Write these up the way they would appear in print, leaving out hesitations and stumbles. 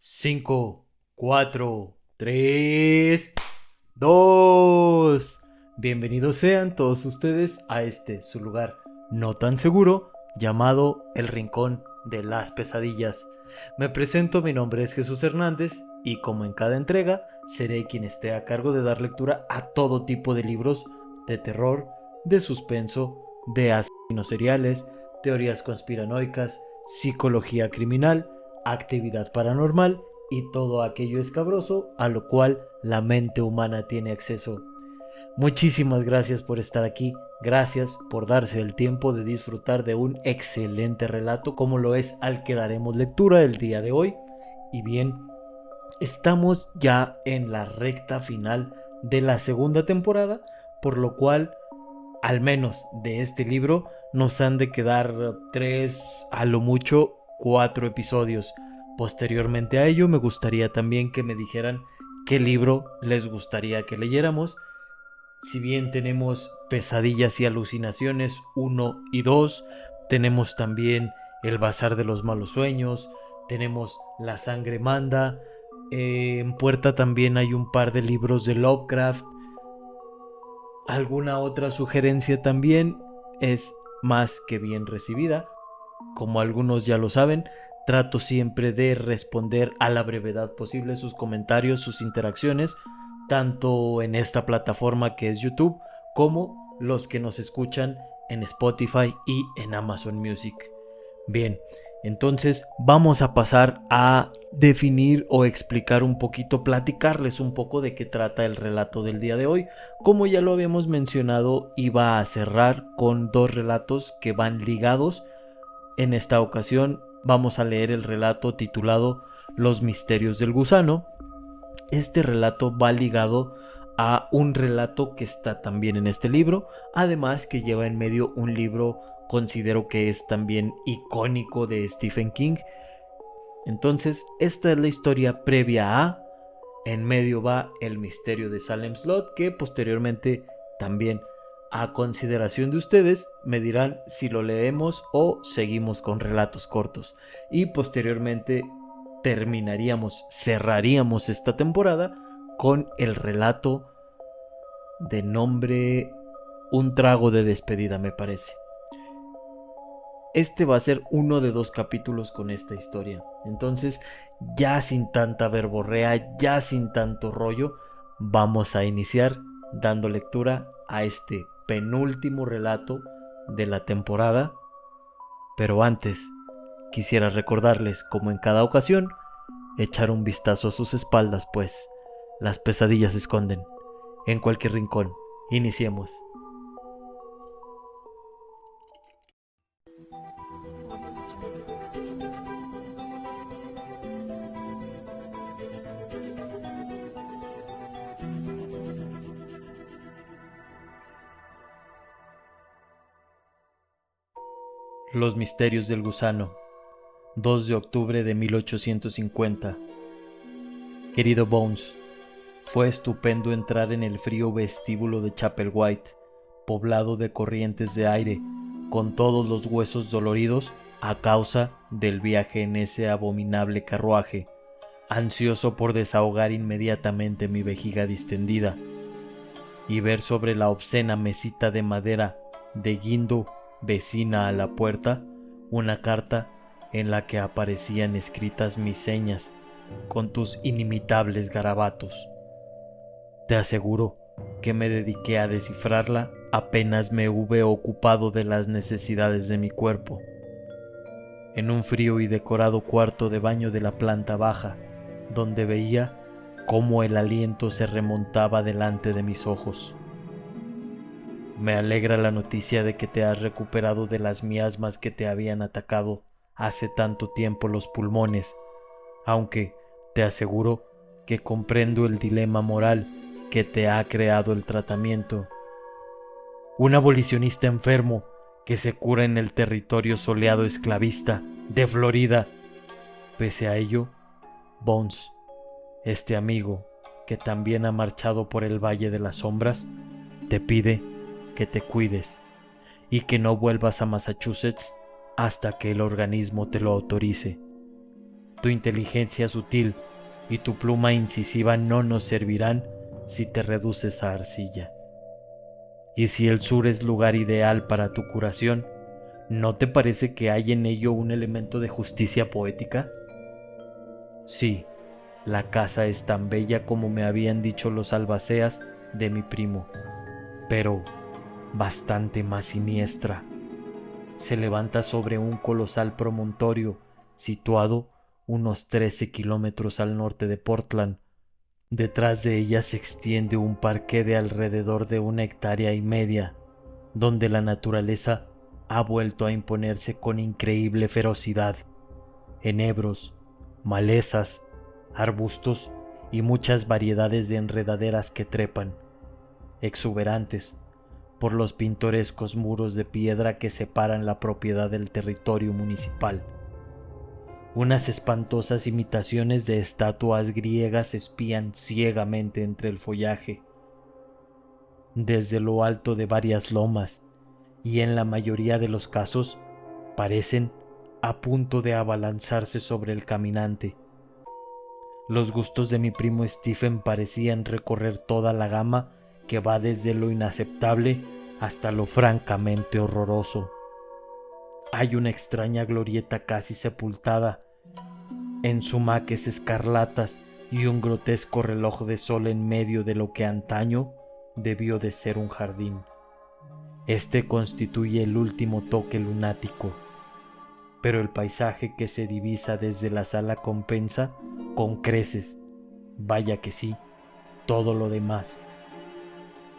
5, 4, 3, 2. Bienvenidos sean todos ustedes a su lugar no tan seguro llamado El Rincón de las Pesadillas. Me presento, mi nombre es Jesús Hernández y como en cada entrega seré quien esté a cargo de dar lectura a todo tipo de libros de terror, de suspenso, de asesinos seriales, teorías conspiranoicas, psicología criminal, actividad paranormal y todo aquello escabroso a lo cual la mente humana tiene acceso. Muchísimas gracias por estar aquí, gracias por darse el tiempo de disfrutar de un excelente relato como lo es al que daremos lectura el día de hoy. Y bien, estamos ya en la recta final de la segunda temporada, por lo cual al menos de este libro nos han de quedar 3, a lo mucho 4 episodios. Posteriormente a ello me gustaría también que me dijeran qué libro les gustaría que leyéramos. Si bien tenemos Pesadillas y Alucinaciones 1 y 2, tenemos también El Bazar de los Malos Sueños, tenemos La Sangre Manda, en puerta también hay un par de libros de Lovecraft. Alguna otra sugerencia también es más que bien recibida. Como algunos ya lo saben, trato siempre de responder a la brevedad posible sus comentarios, sus interacciones, tanto en esta plataforma que es YouTube, como los que nos escuchan en Spotify y en Amazon Music. Bien, entonces vamos a pasar a definir o explicar un poquito, platicarles un poco de qué trata el relato del día de hoy. Como ya lo habíamos mencionado, iba a cerrar con 2 relatos que van ligados. En esta ocasión vamos a leer el relato titulado Los Misterios del Gusano. Este relato va ligado a un relato que está también en este libro, además que lleva en medio un libro considero que es también icónico de Stephen King. Entonces, esta es la historia previa a. En medio va El Misterio de Salem Slot, que posteriormente también a consideración de ustedes me dirán si lo leemos o seguimos con relatos cortos. Y posteriormente cerraríamos esta temporada con el relato de nombre Un trago de despedida, me parece. Este va a ser uno de 2 capítulos con esta historia. Entonces, ya sin tanta verborrea, ya sin tanto rollo, vamos a iniciar dando lectura a este penúltimo relato de la temporada. Pero antes, quisiera recordarles, como en cada ocasión, echar un vistazo a sus espaldas, pues las pesadillas se esconden en cualquier rincón. Iniciemos. Los misterios del gusano, 2 de octubre de 1850. Querido Bones, fue estupendo entrar en el frío vestíbulo de Chapel White, poblado de corrientes de aire, con todos los huesos doloridos a causa del viaje en ese abominable carruaje, ansioso por desahogar inmediatamente mi vejiga distendida, y ver sobre la obscena mesita de madera de guindo vecina a la puerta una carta en la que aparecían escritas mis señas con tus inimitables garabatos. Te aseguro que me dediqué a descifrarla apenas me hube ocupado de las necesidades de mi cuerpo. En un frío y decorado cuarto de baño de la planta baja, donde veía cómo el aliento se remontaba delante de mis ojos. Me alegra la noticia de que te has recuperado de las miasmas que te habían atacado hace tanto tiempo los pulmones, aunque te aseguro que comprendo el dilema moral que te ha creado el tratamiento. Un abolicionista enfermo que se cura en el territorio soleado esclavista de Florida. Pese a ello, Bones, este amigo que también ha marchado por el Valle de las Sombras, te pide que te cuides y que no vuelvas a Massachusetts hasta que el organismo te lo autorice. Tu inteligencia sutil y tu pluma incisiva no nos servirán si te reduces a arcilla. Y si el sur es lugar ideal para tu curación, ¿no te parece que hay en ello un elemento de justicia poética? Sí, la casa es tan bella como me habían dicho los albaceas de mi primo, pero bastante más siniestra. Se levanta sobre un colosal promontorio situado unos 13 kilómetros al norte de Portland. Detrás de ella se extiende un parque de alrededor de 1,5 hectáreas, donde la naturaleza ha vuelto a imponerse con increíble ferocidad. Enebros, malezas, arbustos y muchas variedades de enredaderas que trepan, exuberantes, por los pintorescos muros de piedra que separan la propiedad del territorio municipal. Unas espantosas imitaciones de estatuas griegas espían ciegamente entre el follaje. Desde lo alto de varias lomas, y en la mayoría de los casos, parecen a punto de abalanzarse sobre el caminante. Los gustos de mi primo Stephen parecían recorrer toda la gama que va desde lo inaceptable hasta lo francamente horroroso. Hay una extraña glorieta casi sepultada en sumaques escarlatas y un grotesco reloj de sol en medio de lo que antaño debió de ser un jardín. Este constituye el último toque lunático, pero el paisaje que se divisa desde la sala compensa con creces, vaya que sí, todo lo demás.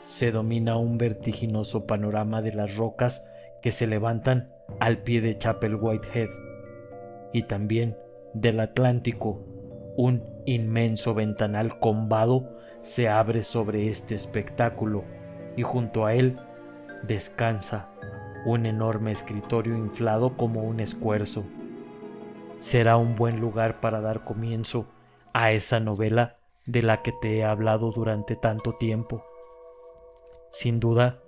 Se domina un vertiginoso panorama de las rocas que se levantan al pie de Chapel Whitehead, y también del Atlántico. Un inmenso ventanal combado se abre sobre este espectáculo, y junto a él descansa un enorme escritorio inflado como un escuerzo. Será un buen lugar para dar comienzo a esa novela de la que te he hablado durante tanto tiempo. Sin duda,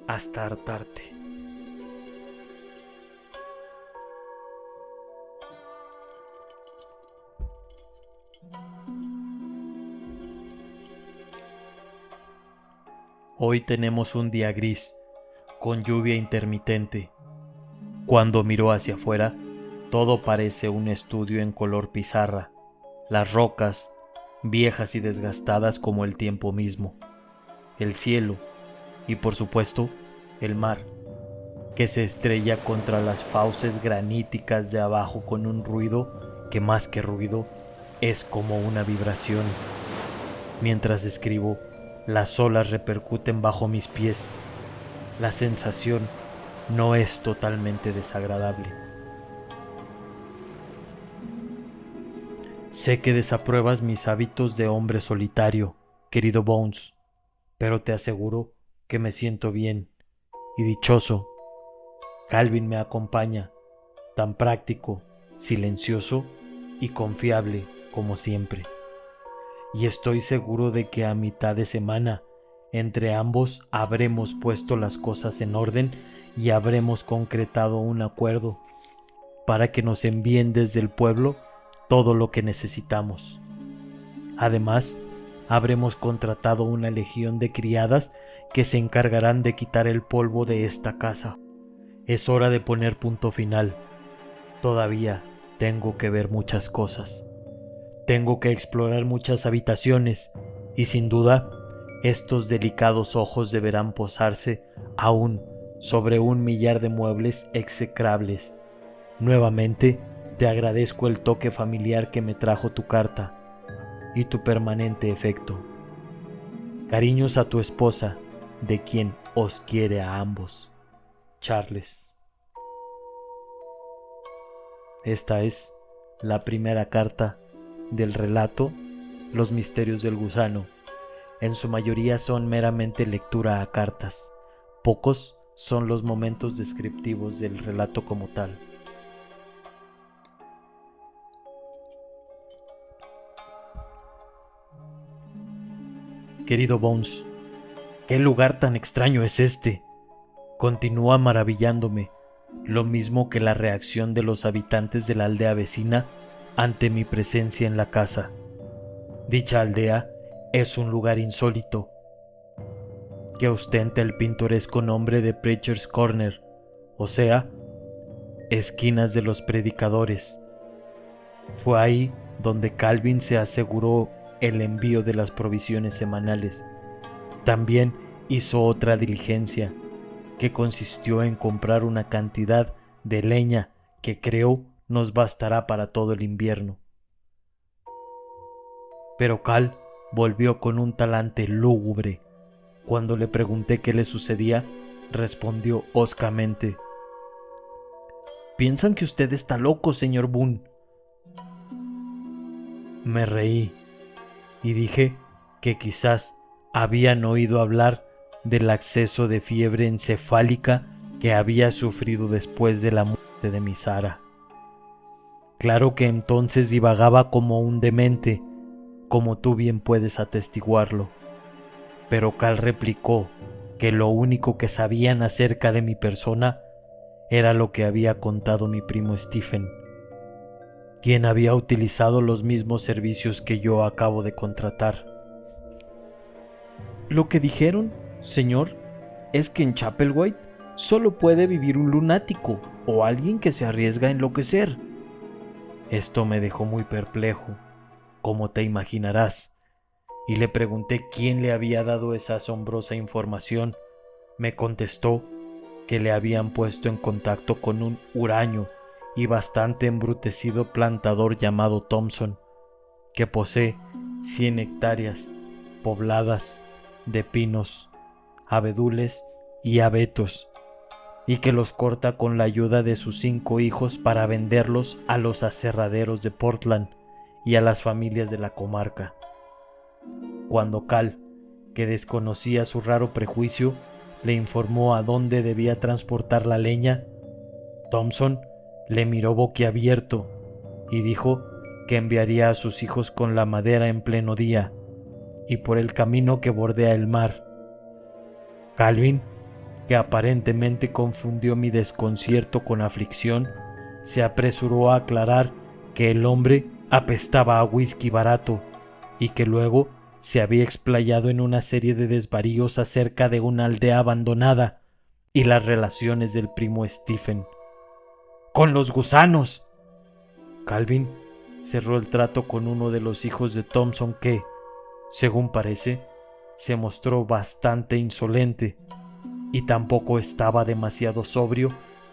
hasta hartarte. Hoy tenemos un día gris, con lluvia intermitente. Cuando miro hacia afuera, todo parece un estudio en color pizarra. Las rocas, viejas y desgastadas como el tiempo mismo. El cielo y, por supuesto, el mar, que se estrella contra las fauces graníticas de abajo con un ruido que, más que ruido, es como una vibración. Mientras escribo, las olas repercuten bajo mis pies. La sensación no es totalmente desagradable. Sé que desapruebas mis hábitos de hombre solitario, querido Bones, pero te aseguro que me siento bien y dichoso. Calvin me acompaña, tan práctico, silencioso y confiable como siempre. Y estoy seguro de que a mitad de semana, entre ambos habremos puesto las cosas en orden y habremos concretado un acuerdo para que nos envíen desde el pueblo todo lo que necesitamos. Además, habremos contratado una legión de criadas que se encargarán de quitar el polvo de esta casa. Es hora de poner punto final. Todavía tengo que ver muchas cosas. Tengo que explorar muchas habitaciones y sin duda estos delicados ojos deberán posarse aún sobre 1,000,000 de muebles execrables. Nuevamente te agradezco el toque familiar que me trajo tu carta y tu permanente efecto. Cariños a tu esposa, de quien os quiere a ambos. Charles. Esta es la primera carta del relato Los misterios del gusano. En su mayoría son meramente lectura a cartas. Pocos son los momentos descriptivos del relato como tal. Querido Bones, ¿qué lugar tan extraño es este? Continúa maravillándome, lo mismo que la reacción de los habitantes de la aldea vecina ante mi presencia en la casa. Dicha aldea es un lugar insólito, que ostenta el pintoresco nombre de Preacher's Corner, o sea, esquinas de los predicadores. Fue ahí donde Calvin se aseguró el envío de las provisiones semanales. También hizo otra diligencia, que consistió en comprar una cantidad de leña que creo nos bastará para todo el invierno. Pero Cal volvió con un talante lúgubre. Cuando le pregunté qué le sucedía, respondió hoscamente: «Piensan que usted está loco, señor Boone». Me reí y dije que quizás habían oído hablar del acceso de fiebre encefálica que había sufrido después de la muerte de mi Sara. Claro que entonces divagaba como un demente, como tú bien puedes atestiguarlo. Pero Cal replicó que lo único que sabían acerca de mi persona era lo que había contado mi primo Stephen, quien había utilizado los mismos servicios que yo acabo de contratar. «Lo que dijeron, señor, es que en Chapelwaite solo puede vivir un lunático o alguien que se arriesga a enloquecer». Esto me dejó muy perplejo, como te imaginarás, y le pregunté quién le había dado esa asombrosa información. Me contestó que le habían puesto en contacto con un huraño y bastante embrutecido plantador llamado Thompson, que posee 100 hectáreas pobladas de pinos, abedules y abetos, y que los corta con la ayuda de sus 5 hijos para venderlos a los aserraderos de Portland y a las familias de la comarca. Cuando Cal, que desconocía su raro prejuicio, le informó a dónde debía transportar la leña, Thompson le miró boquiabierto y dijo que enviaría a sus hijos con la madera en pleno día y por el camino que bordea el mar. Calvin, que aparentemente confundió mi desconcierto con aflicción, se apresuró a aclarar que el hombre apestaba a whisky barato y que luego se había explayado en una serie de desvaríos acerca de una aldea abandonada y las relaciones del primo Stephen con los gusanos. Calvin cerró el trato con uno de los hijos de Thompson que, según parece, se mostró bastante insolente y tampoco estaba demasiado sobrio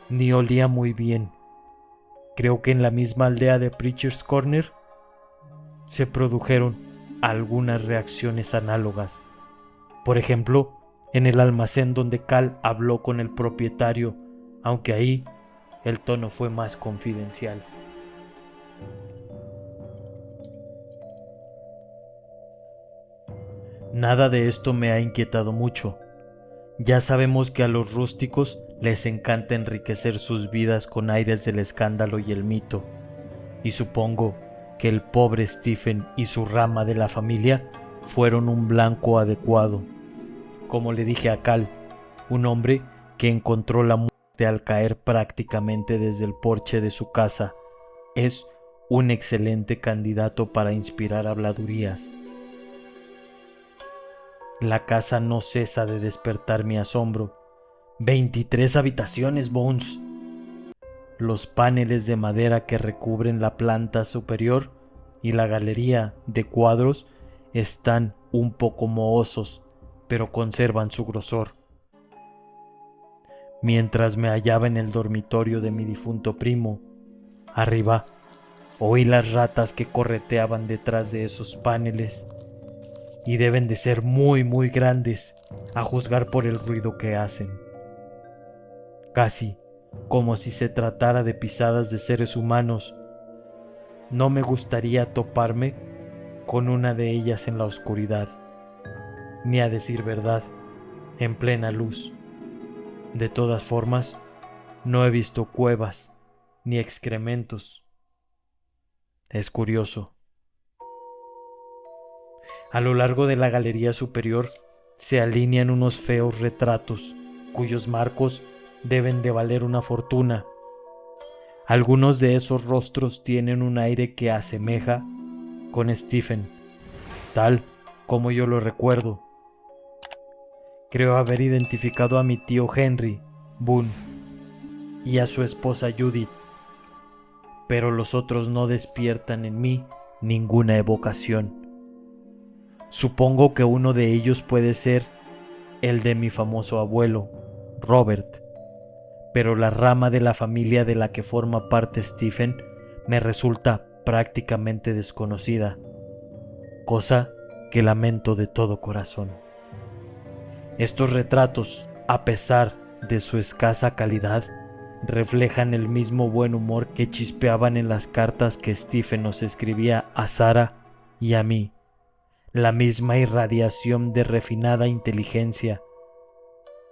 ni olía muy bien. Creo que en la misma aldea de Preacher's Corner se produjeron algunas reacciones análogas. Por ejemplo, en el almacén donde Cal habló con el propietario, aunque ahí el tono fue más confidencial. Nada de esto me ha inquietado mucho. Ya sabemos que a los rústicos les encanta enriquecer sus vidas con aires del escándalo y el mito, y supongo que el pobre Stephen y su rama de la familia fueron un blanco adecuado. Como le dije a Cal, un hombre que encontró la muerte al caer prácticamente desde el porche de su casa es un excelente candidato para inspirar habladurías. La casa no cesa de despertar mi asombro. 23 habitaciones, Bones. Los paneles de madera que recubren la planta superior y la galería de cuadros están un poco mohosos, pero conservan su grosor. Mientras me hallaba en el dormitorio de mi difunto primo, arriba oí las ratas que correteaban detrás de esos paneles, y deben de ser muy grandes, a juzgar por el ruido que hacen. Casi como si se tratara de pisadas de seres humanos. No me gustaría toparme con una de ellas en la oscuridad, ni a decir verdad, en plena luz. De todas formas, no he visto cuevas ni excrementos. Es curioso. A lo largo de la galería superior se alinean unos feos retratos, cuyos marcos deben de valer una fortuna. Algunos de esos rostros tienen un aire que asemeja con Stephen, tal como yo lo recuerdo. Creo haber identificado a mi tío Henry Boone y a su esposa Judith, pero los otros no despiertan en mí ninguna evocación. Supongo que uno de ellos puede ser el de mi famoso abuelo, Robert, pero la rama de la familia de la que forma parte Stephen me resulta prácticamente desconocida, cosa que lamento de todo corazón. Estos retratos, a pesar de su escasa calidad, reflejan el mismo buen humor que chispeaban en las cartas que Stephen nos escribía a Sarah y a mí, la misma irradiación de refinada inteligencia.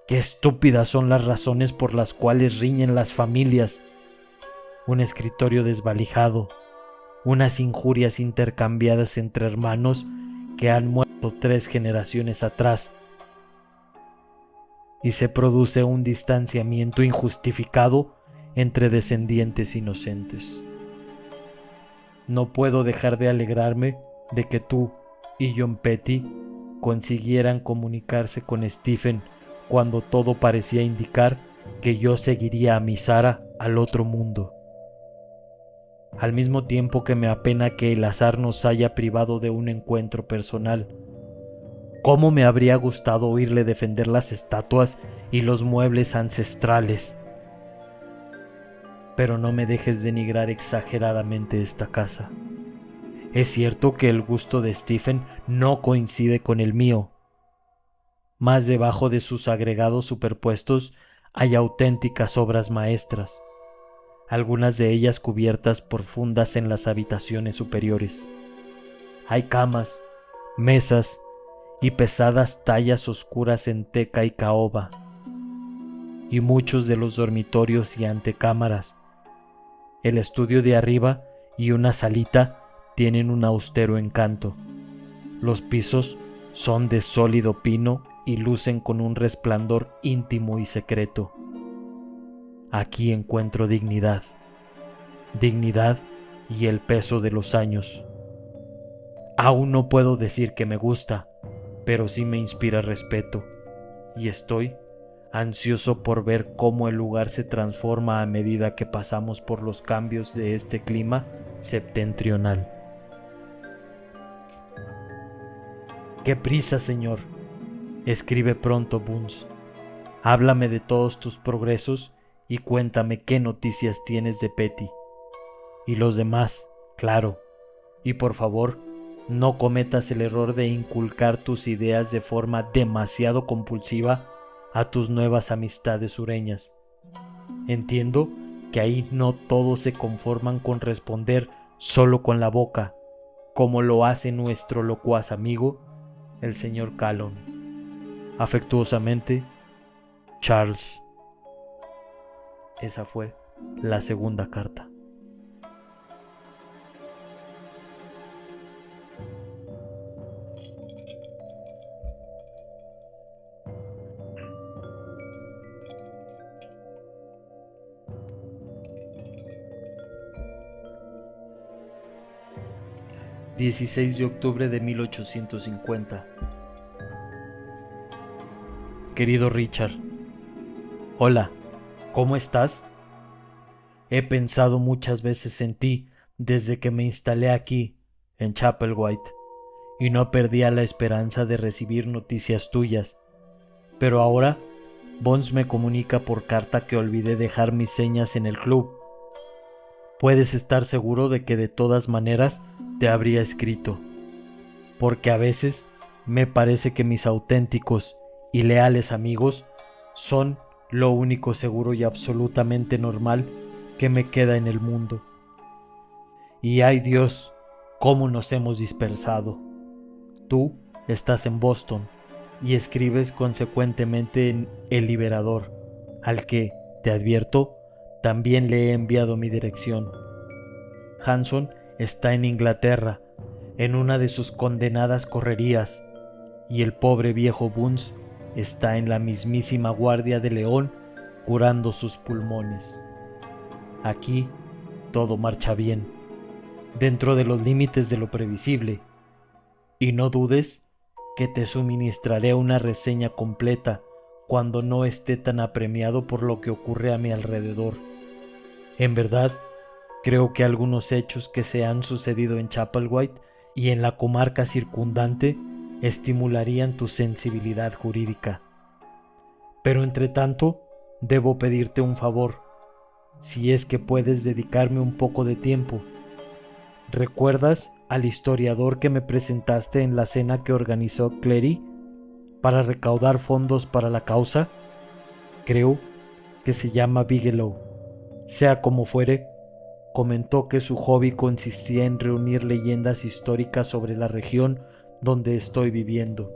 Qué estúpidas son las razones por las cuales riñen las familias. Un escritorio desvalijado, unas injurias intercambiadas entre hermanos que han muerto 3 generaciones atrás, y se produce un distanciamiento injustificado entre descendientes inocentes. No puedo dejar de alegrarme de que tú y John Petty consiguieran comunicarse con Stephen cuando todo parecía indicar que yo seguiría a mi Sarah al otro mundo. Al mismo tiempo que me apena que el azar nos haya privado de un encuentro personal. ¿Cómo me habría gustado oírle defender las estatuas y los muebles ancestrales? Pero no me dejes denigrar exageradamente esta casa. Es cierto que el gusto de Stephen no coincide con el mío. Más debajo de sus agregados superpuestos hay auténticas obras maestras, algunas de ellas cubiertas por fundas en las habitaciones superiores. Hay camas, mesas y pesadas tallas oscuras en teca y caoba, y muchos de los dormitorios y antecámaras. El estudio de arriba y una salita tienen un austero encanto. Los pisos son de sólido pino y lucen con un resplandor íntimo y secreto. Aquí encuentro dignidad y el peso de los años. Aún no puedo decir que me gusta, pero sí me inspira respeto, y estoy ansioso por ver cómo el lugar se transforma a medida que pasamos por los cambios de este clima septentrional. ¡Qué prisa, señor! Escribe pronto, Bones. Háblame de todos tus progresos y cuéntame qué noticias tienes de Petty. Y los demás, claro. Y por favor, no cometas el error de inculcar tus ideas de forma demasiado compulsiva a tus nuevas amistades sureñas. Entiendo que ahí no todos se conforman con responder solo con la boca, como lo hace nuestro locuaz amigo, el señor Calhoun. Afectuosamente, Charles. Esa fue la segunda carta. ...16 de octubre de 1850... Querido Richard, hola, ¿cómo estás? He pensado muchas veces en ti desde que me instalé aquí, en Chapelwaite, y no perdía la esperanza de recibir noticias tuyas. Pero ahora, Bones me comunica por carta que olvidé dejar mis señas en el club. Puedes estar seguro de que de todas maneras te habría escrito, porque a veces me parece que mis auténticos y leales amigos son lo único seguro y absolutamente normal que me queda en el mundo. Y ay Dios, cómo nos hemos dispersado. Tú estás en Boston y escribes consecuentemente en El Liberador, al que, te advierto, también le he enviado mi dirección. Hanson está en Inglaterra, en una de sus condenadas correrías, y el pobre viejo Bones está en la mismísima Guardia de León curando sus pulmones. Aquí todo marcha bien, dentro de los límites de lo previsible, y no dudes que te suministraré una reseña completa cuando no esté tan apremiado por lo que ocurre a mi alrededor. En verdad, creo que algunos hechos que se han sucedido en Chapelwaite y en la comarca circundante estimularían tu sensibilidad jurídica. Pero entre tanto, debo pedirte un favor, si es que puedes dedicarme un poco de tiempo. ¿Recuerdas al historiador que me presentaste en la cena que organizó Clary para recaudar fondos para la causa? Creo que se llama Bigelow. Sea como fuere, comentó que su hobby consistía en reunir leyendas históricas sobre la región donde estoy viviendo.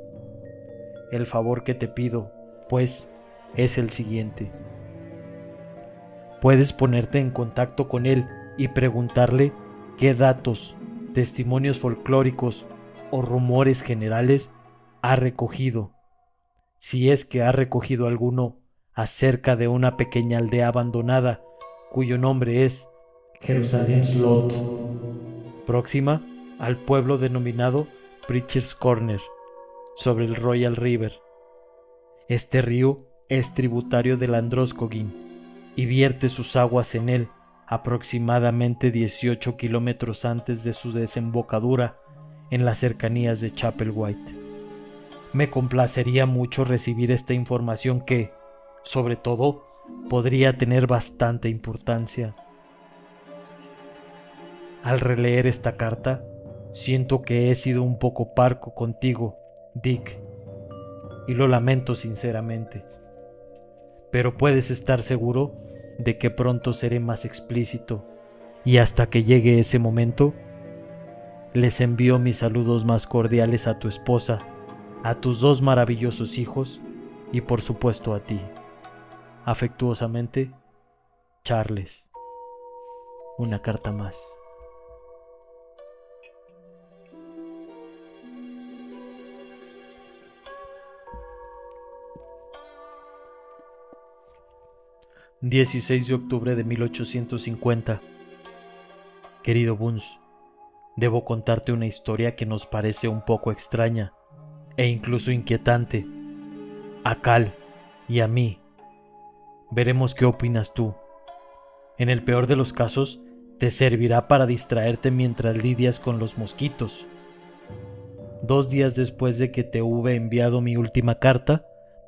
El favor que te pido, pues, es el siguiente. Puedes ponerte en contacto con él y preguntarle qué datos, testimonios folclóricos o rumores generales ha recogido, si es que ha recogido alguno, acerca de una pequeña aldea abandonada cuyo nombre es Jerusalem Slot, próxima al pueblo denominado Preacher's Corner, sobre el Royal River. Este río es tributario del Androscoggin y vierte sus aguas en él aproximadamente 18 kilómetros antes de su desembocadura en las cercanías de Chapelwaite. Me complacería mucho recibir esta información que, sobre todo, podría tener bastante importancia. Al releer esta carta, siento que he sido un poco parco contigo, Dick, y lo lamento sinceramente. Pero puedes estar seguro de que pronto seré más explícito, y hasta que llegue ese momento, les envío mis saludos más cordiales a tu esposa, a tus 2 maravillosos hijos y por supuesto a ti. Afectuosamente, Charles. Una carta más. «16 de octubre de 1850. Querido Bones, debo contarte una historia que nos parece un poco extraña e incluso inquietante. A Cal y a mí. Veremos qué opinas tú. En el peor de los casos, te servirá para distraerte mientras lidias con los mosquitos. 2 días después de que te hube enviado mi última carta,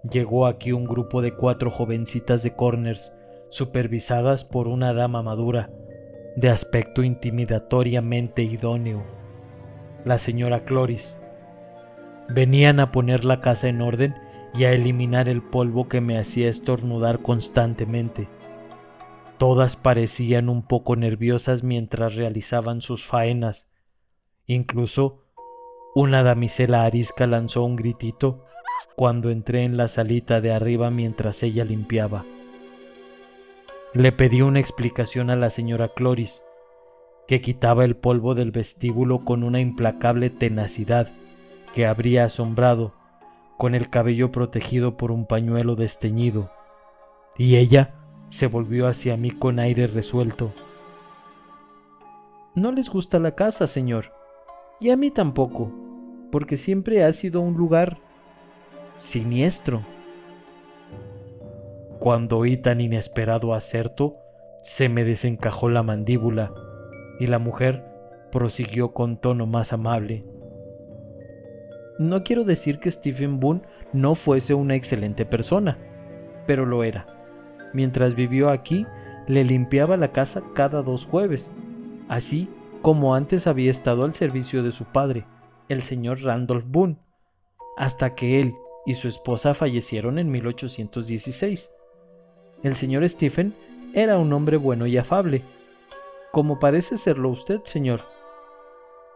llegó aquí un grupo de 4 jovencitas de Corners, supervisadas por una dama madura, de aspecto intimidatoriamente idóneo, la señora Cloris. Venían a poner la casa en orden y a eliminar el polvo que me hacía estornudar constantemente. Todas parecían un poco nerviosas mientras realizaban sus faenas. Incluso una damisela arisca lanzó un gritito cuando entré en la salita de arriba mientras ella limpiaba. Le pedí una explicación a la señora Cloris, que quitaba el polvo del vestíbulo con una implacable tenacidad que habría asombrado, con el cabello protegido por un pañuelo desteñido, y ella se volvió hacia mí con aire resuelto. «No les gusta la casa, señor, y a mí tampoco, porque siempre ha sido un lugar siniestro». Cuando oí tan inesperado aserto, se me desencajó la mandíbula y la mujer prosiguió con tono más amable. «No quiero decir que Stephen Boone no fuese una excelente persona, pero lo era. Mientras vivió aquí, le limpiaba la casa cada 2 jueves, así como antes había estado al servicio de su padre, el señor Randolph Boone, hasta que él y su esposa fallecieron en 1816. El señor Stephen era un hombre bueno y afable, como parece serlo usted, señor.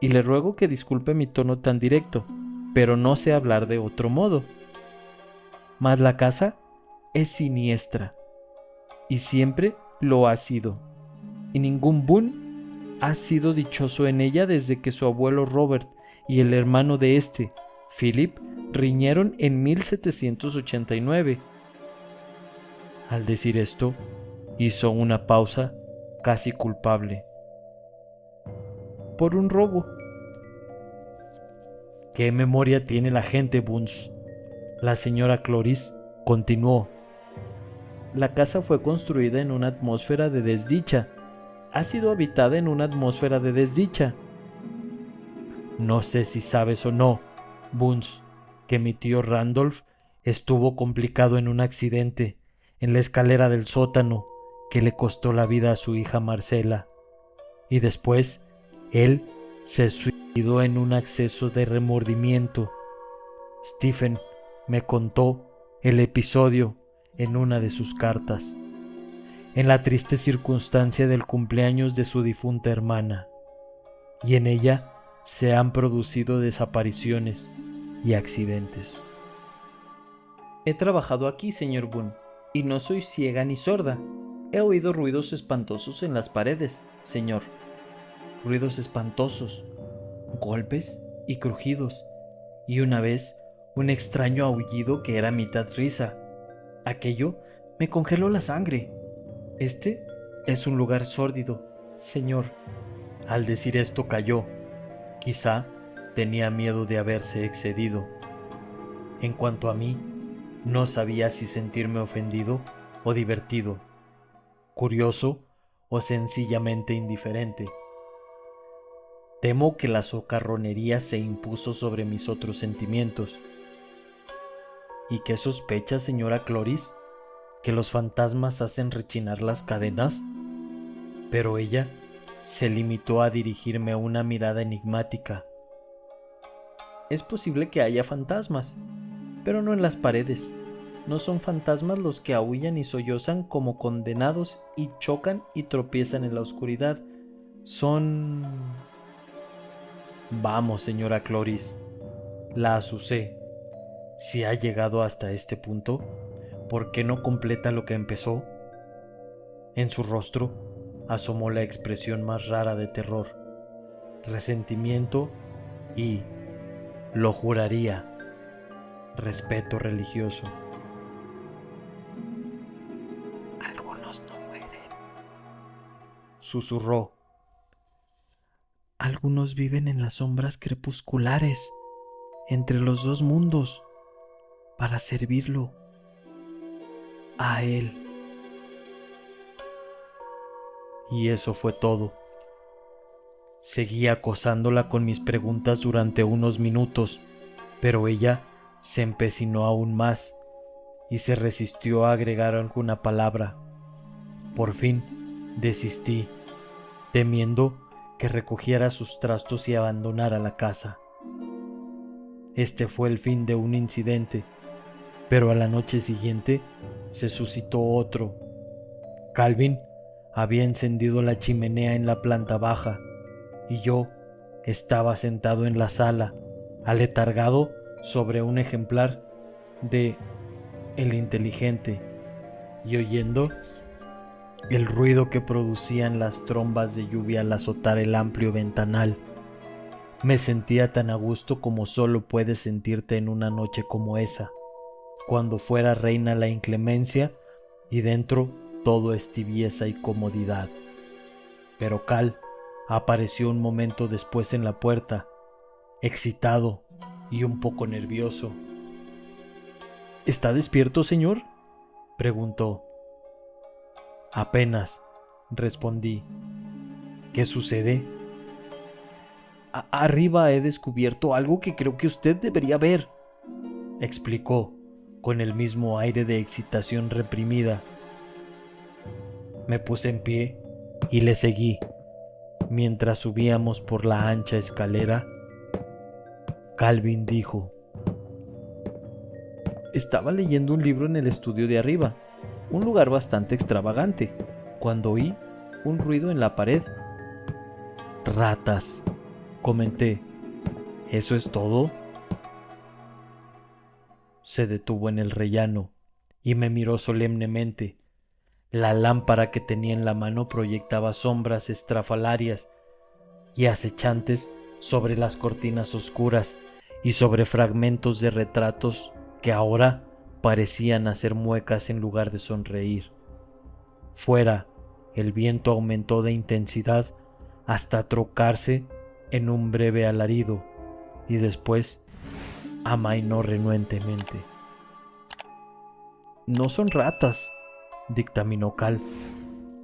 Y le ruego que disculpe mi tono tan directo, pero no sé hablar de otro modo. Mas la casa es siniestra, y siempre lo ha sido, y ningún Boone ha sido dichoso en ella desde que su abuelo Robert y el hermano de este, Philip, riñeron en 1789. Al decir esto, hizo una pausa casi culpable. Por un robo. ¿Qué memoria tiene la gente, Bones? La señora Cloris continuó. La casa fue construida en una atmósfera de desdicha. Ha sido habitada en una atmósfera de desdicha. No sé si sabes o no, Bones, que mi tío Randolph estuvo complicado en un accidente en la escalera del sótano que le costó la vida a su hija Marcela. Y después, él se suicidó en un acceso de remordimiento. Stephen me contó el episodio en una de sus cartas, en la triste circunstancia del cumpleaños de su difunta hermana, y en ella se han producido desapariciones y accidentes. He trabajado aquí, señor Boone, y no soy ciega ni sorda. He oído ruidos espantosos en las paredes, señor. Ruidos espantosos, golpes y crujidos, y una vez un extraño aullido que era mitad risa. Aquello me congeló la sangre. Este es un lugar sórdido, señor. Al decir esto calló. Quizá tenía miedo de haberse excedido. En cuanto a mí, no sabía si sentirme ofendido o divertido, curioso o sencillamente indiferente. Temo que la socarronería se impuso sobre mis otros sentimientos. ¿Y qué sospecha, señora Cloris? ¿Que los fantasmas hacen rechinar las cadenas? Pero ella se limitó a dirigirme una mirada enigmática. Es posible que haya fantasmas, pero no en las paredes. No son fantasmas los que aúllan y sollozan como condenados y chocan y tropiezan en la oscuridad. Son... Vamos, señora Cloris, la asusé. Si ha llegado hasta este punto, ¿por qué no completa lo que empezó? En su rostro asomó la expresión más rara de terror, resentimiento y, lo juraría, respeto religioso. Algunos no mueren, susurró. Algunos viven en las sombras crepusculares, entre los dos mundos, para servirlo a él. Y eso fue todo. Seguí acosándola con mis preguntas durante unos minutos, pero ella se empecinó aún más y se resistió a agregar alguna palabra. Por fin desistí, temiendo que recogiera sus trastos y abandonara la casa. Este fue el fin de un incidente, pero a la noche siguiente se suscitó otro. Calvin había encendido la chimenea en la planta baja y yo estaba sentado en la sala, aletargado sobre un ejemplar de El Inteligente y oyendo el ruido que producían las trombas de lluvia al azotar el amplio ventanal. Me sentía tan a gusto como solo puedes sentirte en una noche como esa, cuando fuera reina la inclemencia y dentro todo es tibieza y comodidad. Pero Cal apareció un momento después en la puerta, excitado y un poco nervioso. ¿Está despierto, señor?, preguntó. Apenas, respondí. ¿Qué sucede? Arriba he descubierto algo que creo que usted debería ver, explicó, con el mismo aire de excitación reprimida. Me puse en pie y le seguí. Mientras subíamos por la ancha escalera, Calvin dijo: Estaba leyendo un libro en el estudio de arriba, un lugar bastante extravagante, cuando oí un ruido en la pared. Ratas, comenté. ¿Eso es todo? Se detuvo en el rellano y me miró solemnemente. La lámpara que tenía en la mano proyectaba sombras estrafalarias y acechantes sobre las cortinas oscuras y sobre fragmentos de retratos que ahora parecían hacer muecas en lugar de sonreír. Fuera, el viento aumentó de intensidad hasta trocarse en un breve alarido y después amainó renuentemente. No son ratas, dictaminó Cal.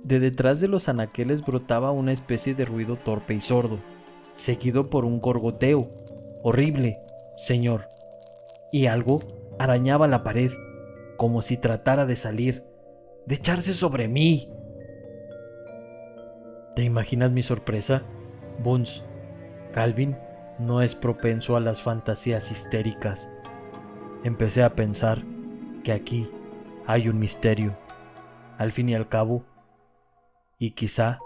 De detrás de los anaqueles brotaba una especie de ruido torpe y sordo, seguido por un gorgoteo horrible, señor, y algo arañaba la pared, como si tratara de salir, de echarse sobre mí. ¿Te imaginas mi sorpresa, Bones? Calvin no es propenso a las fantasías histéricas. Empecé a pensar que aquí hay un misterio, al fin y al cabo, y quizá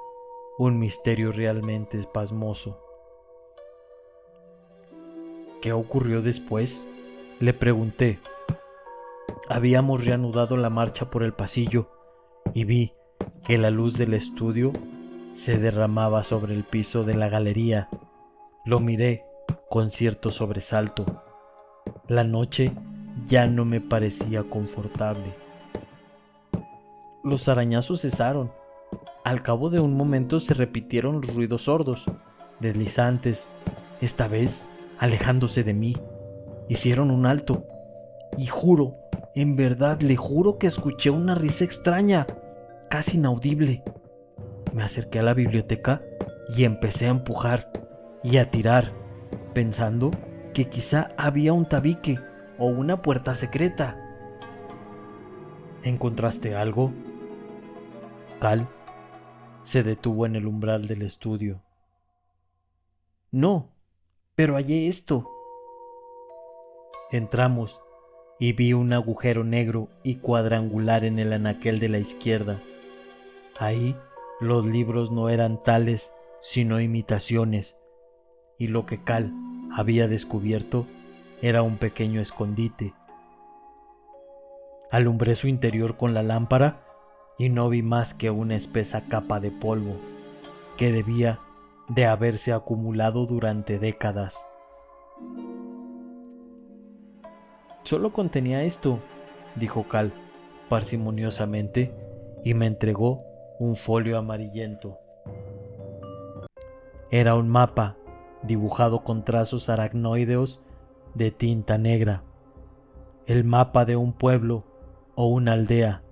un misterio realmente pasmoso. ¿Qué ocurrió después?, le pregunté. Habíamos reanudado la marcha por el pasillo y vi que la luz del estudio se derramaba sobre el piso de la galería. Lo miré con cierto sobresalto. La noche ya no me parecía confortable. Los arañazos cesaron. Al cabo de un momento se repitieron los ruidos sordos, deslizantes, esta vez alejándose de mí. Hicieron un alto, y juro, en verdad le juro que escuché una risa extraña, casi inaudible. Me acerqué a la biblioteca y empecé a empujar y a tirar, pensando que quizá había un tabique o una puerta secreta. ¿Encontraste algo? Cal se detuvo en el umbral del estudio. No, pero hallé esto. Entramos y vi un agujero negro y cuadrangular en el anaquel de la izquierda. Ahí los libros no eran tales, sino imitaciones, y lo que Cal había descubierto era un pequeño escondite. Alumbré su interior con la lámpara y no vi más que una espesa capa de polvo que debía de haberse acumulado durante décadas. Solo contenía esto, dijo Cal parsimoniosamente, y me entregó un folio amarillento. Era un mapa dibujado con trazos aracnoideos de tinta negra. El mapa de un pueblo o una aldea.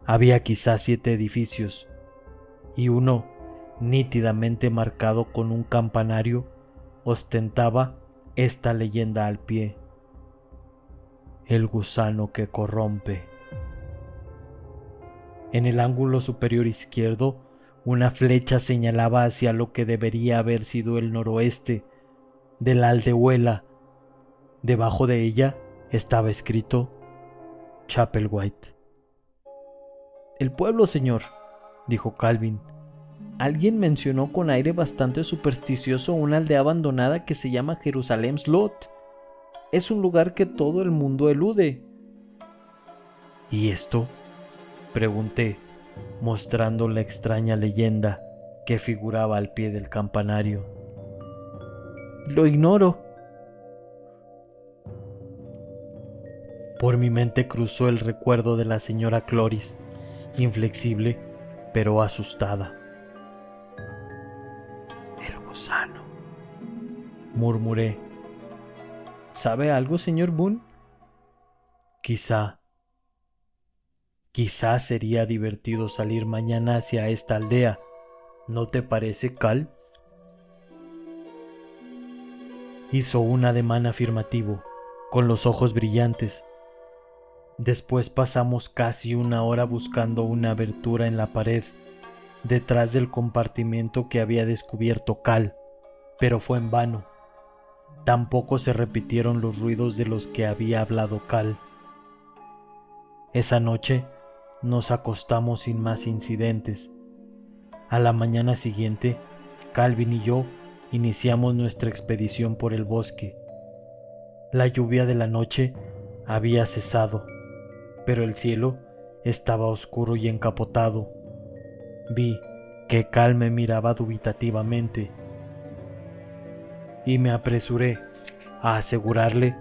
Había quizás 7 edificios, y uno, nítidamente marcado con un campanario, ostentaba esta leyenda al pie: el gusano que corrompe. En el ángulo superior izquierdo, una flecha señalaba hacia lo que debería haber sido el noroeste de la aldehuela. Debajo de ella estaba escrito Chapelwhite. El pueblo, señor, dijo Calvin. Alguien mencionó con aire bastante supersticioso una aldea abandonada que se llama Jerusalem Slot. Es un lugar que todo el mundo elude. ¿Y esto?, pregunté, mostrando la extraña leyenda que figuraba al pie del campanario. Lo ignoro. Por mi mente cruzó el recuerdo de la señora Cloris, inflexible pero asustada. El gusano, murmuré. ¿Sabe algo, señor Boone? Quizá sería divertido salir mañana hacia esta aldea. ¿No te parece, Cal? Hizo un ademán afirmativo, con los ojos brillantes. Después pasamos casi una hora buscando una abertura en la pared, detrás del compartimento que había descubierto Cal, pero fue en vano. Tampoco se repitieron los ruidos de los que había hablado Cal. Esa noche nos acostamos sin más incidentes. A la mañana siguiente, Calvin y yo iniciamos nuestra expedición por el bosque. La lluvia de la noche había cesado, pero el cielo estaba oscuro y encapotado. Vi que Cal me miraba dubitativamente y me apresuré a asegurarle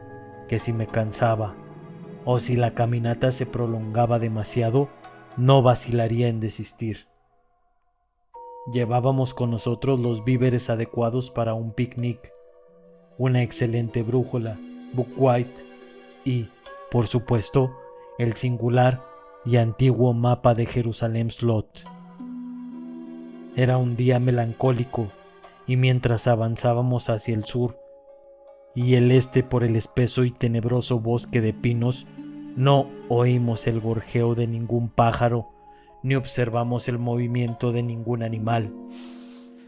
que si me cansaba o si la caminata se prolongaba demasiado, no vacilaría en desistir. Llevábamos con nosotros los víveres adecuados para un picnic, una excelente brújula, Bookwhite y, por supuesto, el singular y antiguo mapa de Jerusalem Slot. Era un día melancólico y mientras avanzábamos hacia el sur y el este por el espeso y tenebroso bosque de pinos, no oímos el gorjeo de ningún pájaro ni observamos el movimiento de ningún animal.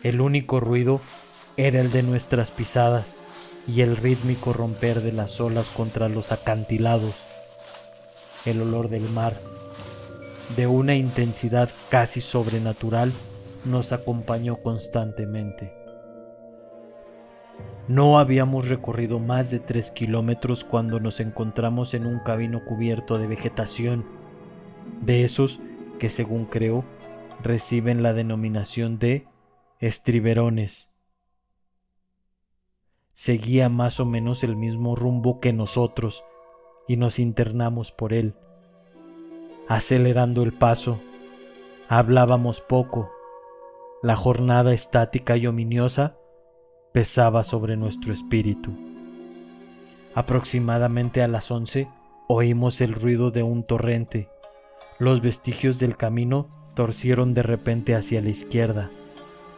El único ruido era el de nuestras pisadas y el rítmico romper de las olas contra los acantilados. El olor del mar, de una intensidad casi sobrenatural, nos acompañó constantemente. No habíamos recorrido más de 3 kilómetros cuando nos encontramos en un camino cubierto de vegetación, de esos que, según creo, reciben la denominación de estriberones. Seguía más o menos el mismo rumbo que nosotros y nos internamos por él. Acelerando el paso, hablábamos poco. La jornada estática y ominiosa pesaba sobre nuestro espíritu. Aproximadamente a las 11 oímos el ruido de un torrente. Los vestigios del camino torcieron de repente hacia la izquierda,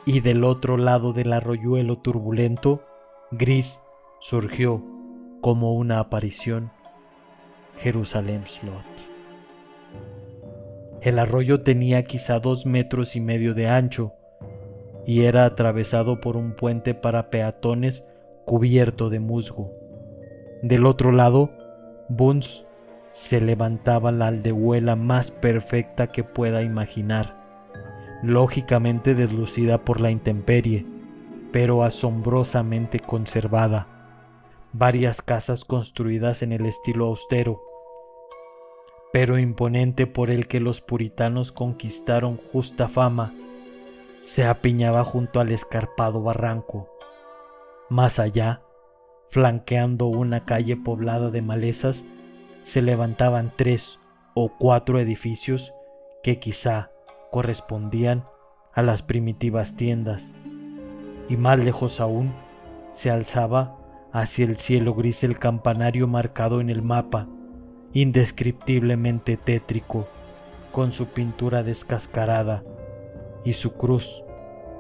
y del otro lado del arroyuelo turbulento, gris, surgió, como una aparición, Jerusalem Slot. El arroyo tenía quizá 2,5 metros de ancho, y era atravesado por un puente para peatones cubierto de musgo. Del otro lado, Bunz se levantaba la aldehuela más perfecta que pueda imaginar, lógicamente deslucida por la intemperie, pero asombrosamente conservada. Varias casas construidas en el estilo austero, pero imponente por el que los puritanos conquistaron justa fama, se apiñaba junto al escarpado barranco. Más allá, flanqueando una calle poblada de malezas, se levantaban 3 o 4 edificios que quizá correspondían a las primitivas tiendas, y más lejos aún se alzaba hacia el cielo gris el campanario marcado en el mapa, indescriptiblemente tétrico, con su pintura descascarada y su cruz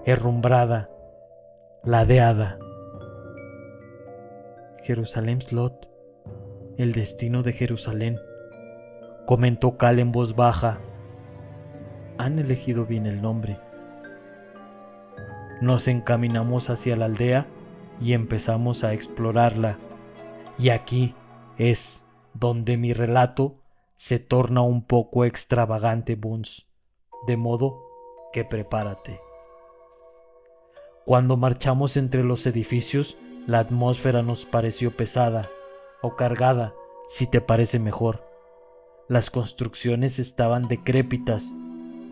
herrumbrada, ladeada. Jerusalem Slot, el destino de Jerusalén, comentó Cal en voz baja. Han elegido bien el nombre. Nos encaminamos hacia la aldea y empezamos a explorarla. Y aquí es donde mi relato se torna un poco extravagante, Bunz. De modo que prepárate. Cuando marchamos entre los edificios, la atmósfera nos pareció pesada, o cargada, si te parece mejor. Las construcciones estaban decrépitas,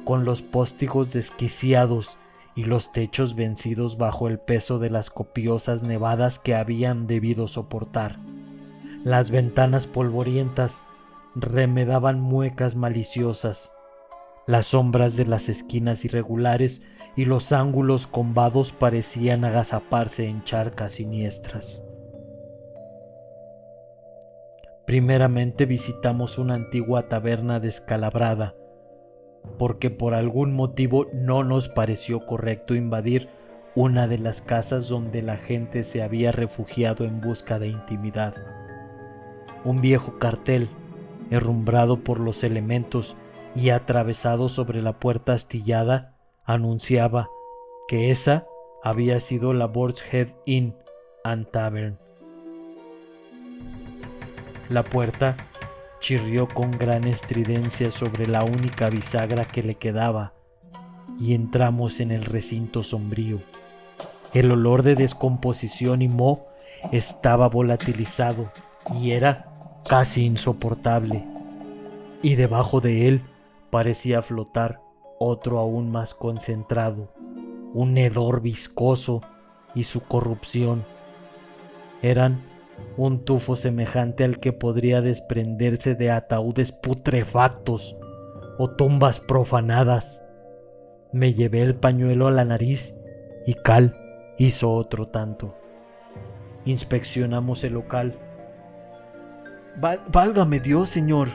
con los póstigos desquiciados y los techos vencidos bajo el peso de las copiosas nevadas que habían debido soportar. Las ventanas polvorientas remedaban muecas maliciosas. Las sombras de las esquinas irregulares y los ángulos combados parecían agazaparse en charcas siniestras. Primeramente visitamos una antigua taberna descalabrada, porque por algún motivo no nos pareció correcto invadir una de las casas donde la gente se había refugiado en busca de intimidad. Un viejo cartel, herrumbrado por los elementos y atravesado sobre la puerta astillada, anunciaba que esa había sido la Boar's Head Inn and Tavern. La puerta chirrió con gran estridencia sobre la única bisagra que le quedaba, y entramos en el recinto sombrío. El olor de descomposición y moho estaba volatilizado y era casi insoportable, y debajo de él parecía flotar otro aún más concentrado, un hedor viscoso, y su corrupción eran un tufo semejante al que podría desprenderse de ataúdes putrefactos o tumbas profanadas. Me llevé el pañuelo a la nariz y Cal hizo otro tanto. Inspeccionamos el local. Válgame Dios, señor,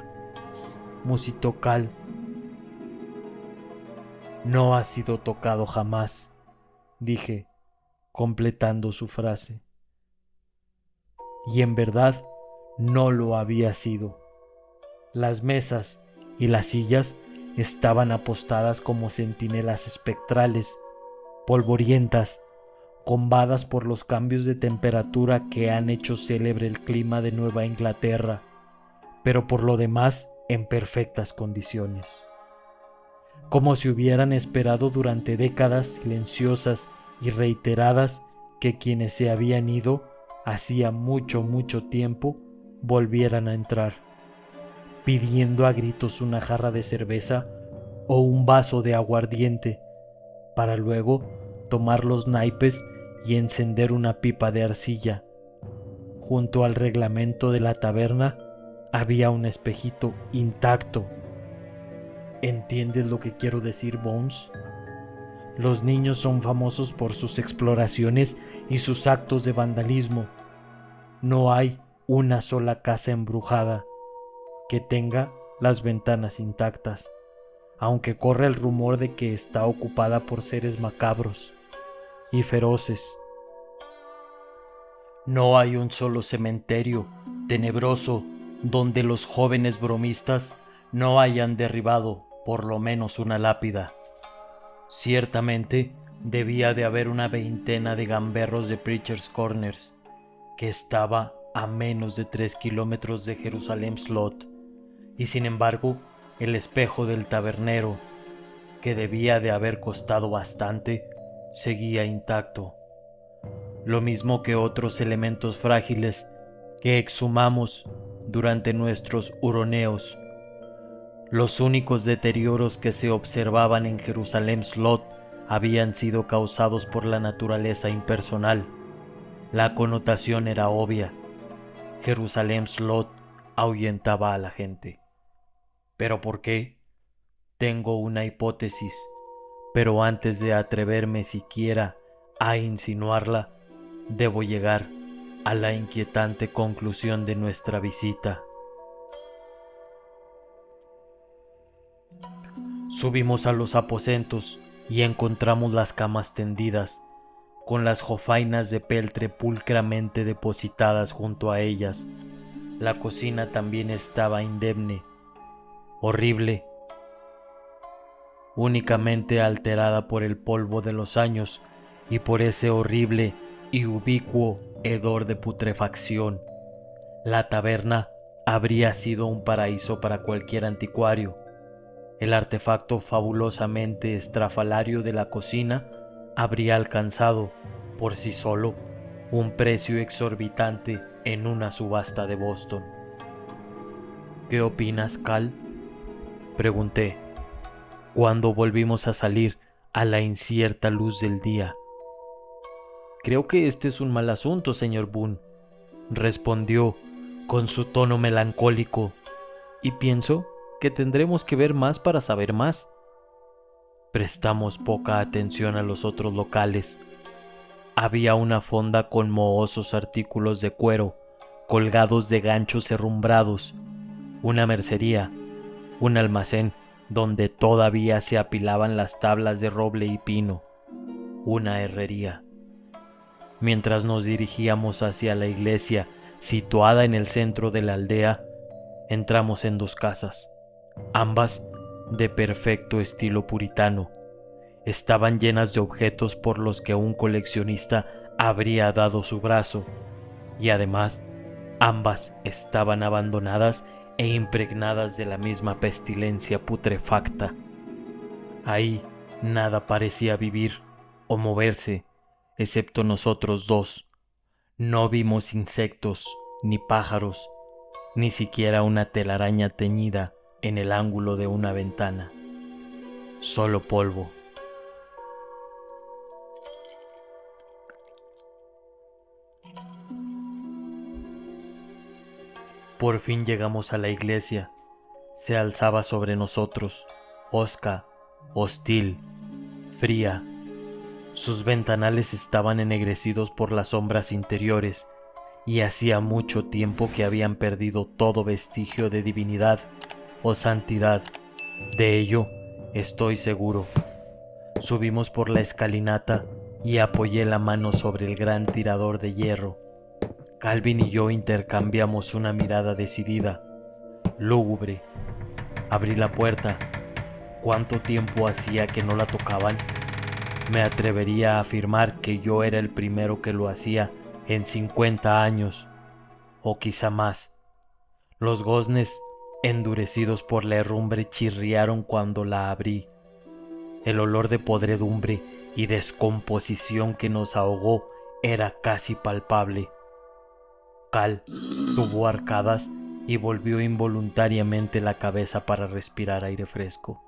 musitó Cal. No ha sido tocado jamás, dije, completando su frase. Y en verdad no lo había sido. Las mesas y las sillas estaban apostadas como centinelas espectrales, polvorientas, combadas por los cambios de temperatura que han hecho célebre el clima de Nueva Inglaterra, pero por lo demás en perfectas condiciones. Como si hubieran esperado durante décadas silenciosas y reiteradas que quienes se habían ido hacía mucho tiempo volvieran a entrar, pidiendo a gritos una jarra de cerveza o un vaso de aguardiente, para luego tomar los naipes y encender una pipa de arcilla. Junto al reglamento de la taberna había un espejito intacto. ¿Entiendes lo que quiero decir, Bones? Los niños son famosos por sus exploraciones y sus actos de vandalismo. No hay una sola casa embrujada que tenga las ventanas intactas, aunque corre el rumor de que está ocupada por seres macabros y feroces. No hay un solo cementerio tenebroso donde los jóvenes bromistas no hayan derribado por lo menos una lápida. Ciertamente debía de haber una veintena de gamberros de Preacher's Corners, que estaba a menos de 3 kilómetros de Jerusalem Slot, y sin embargo el espejo del tabernero, que debía de haber costado bastante, seguía intacto, lo mismo que otros elementos frágiles que exhumamos durante nuestros huroneos. Los únicos deterioros que se observaban en Jerusalem Slot habían sido causados por la naturaleza impersonal. La connotación era obvia. Jerusalem Slot ahuyentaba a la gente. ¿Pero por qué? Tengo una hipótesis, pero antes de atreverme siquiera a insinuarla, debo llegar a la inquietante conclusión de nuestra visita. Subimos a los aposentos y encontramos las camas tendidas, con las jofainas de peltre pulcramente depositadas junto a ellas. La cocina también estaba indemne, horrible, únicamente alterada por el polvo de los años y por ese horrible y ubicuo hedor de putrefacción. La taberna habría sido un paraíso para cualquier anticuario. El artefacto fabulosamente estrafalario de la cocina habría alcanzado, por sí solo, un precio exorbitante en una subasta de Boston. ¿Qué opinas, Cal?, pregunté, cuando volvimos a salir a la incierta luz del día. Creo que este es un mal asunto, señor Boone, respondió con su tono melancólico, y pienso que tendremos que ver más para saber más. Prestamos poca atención a los otros locales. Había una fonda con mohosos artículos de cuero, colgados de ganchos herrumbrados, una mercería, un almacén donde todavía se apilaban las tablas de roble y pino, una herrería. Mientras nos dirigíamos hacia la iglesia situada en el centro de la aldea, entramos en 2 casas, ambas de perfecto estilo puritano. Estaban llenas de objetos por los que un coleccionista habría dado su brazo, y además ambas estaban abandonadas e impregnadas de la misma pestilencia putrefacta. Ahí nada parecía vivir o moverse, excepto nosotros dos. No vimos insectos, ni pájaros, ni siquiera una telaraña teñida en el ángulo de una ventana. Solo polvo. Por fin llegamos a la iglesia. Se alzaba sobre nosotros, hosca, hostil, fría. Sus ventanales estaban ennegrecidos por las sombras interiores, y hacía mucho tiempo que habían perdido todo vestigio de divinidad o santidad. De ello estoy seguro. Subimos por la escalinata y apoyé la mano sobre el gran tirador de hierro. Calvin y yo intercambiamos una mirada decidida, lúgubre. Abrí la puerta. ¿Cuánto tiempo hacía que no la tocaban? Me atrevería a afirmar que yo era el primero que lo hacía en 50 años, o quizá más. Los goznes, endurecidos por la herrumbre, chirriaron cuando la abrí. El olor de podredumbre y descomposición que nos ahogó era casi palpable. Cal tuvo arcadas y volvió involuntariamente la cabeza para respirar aire fresco.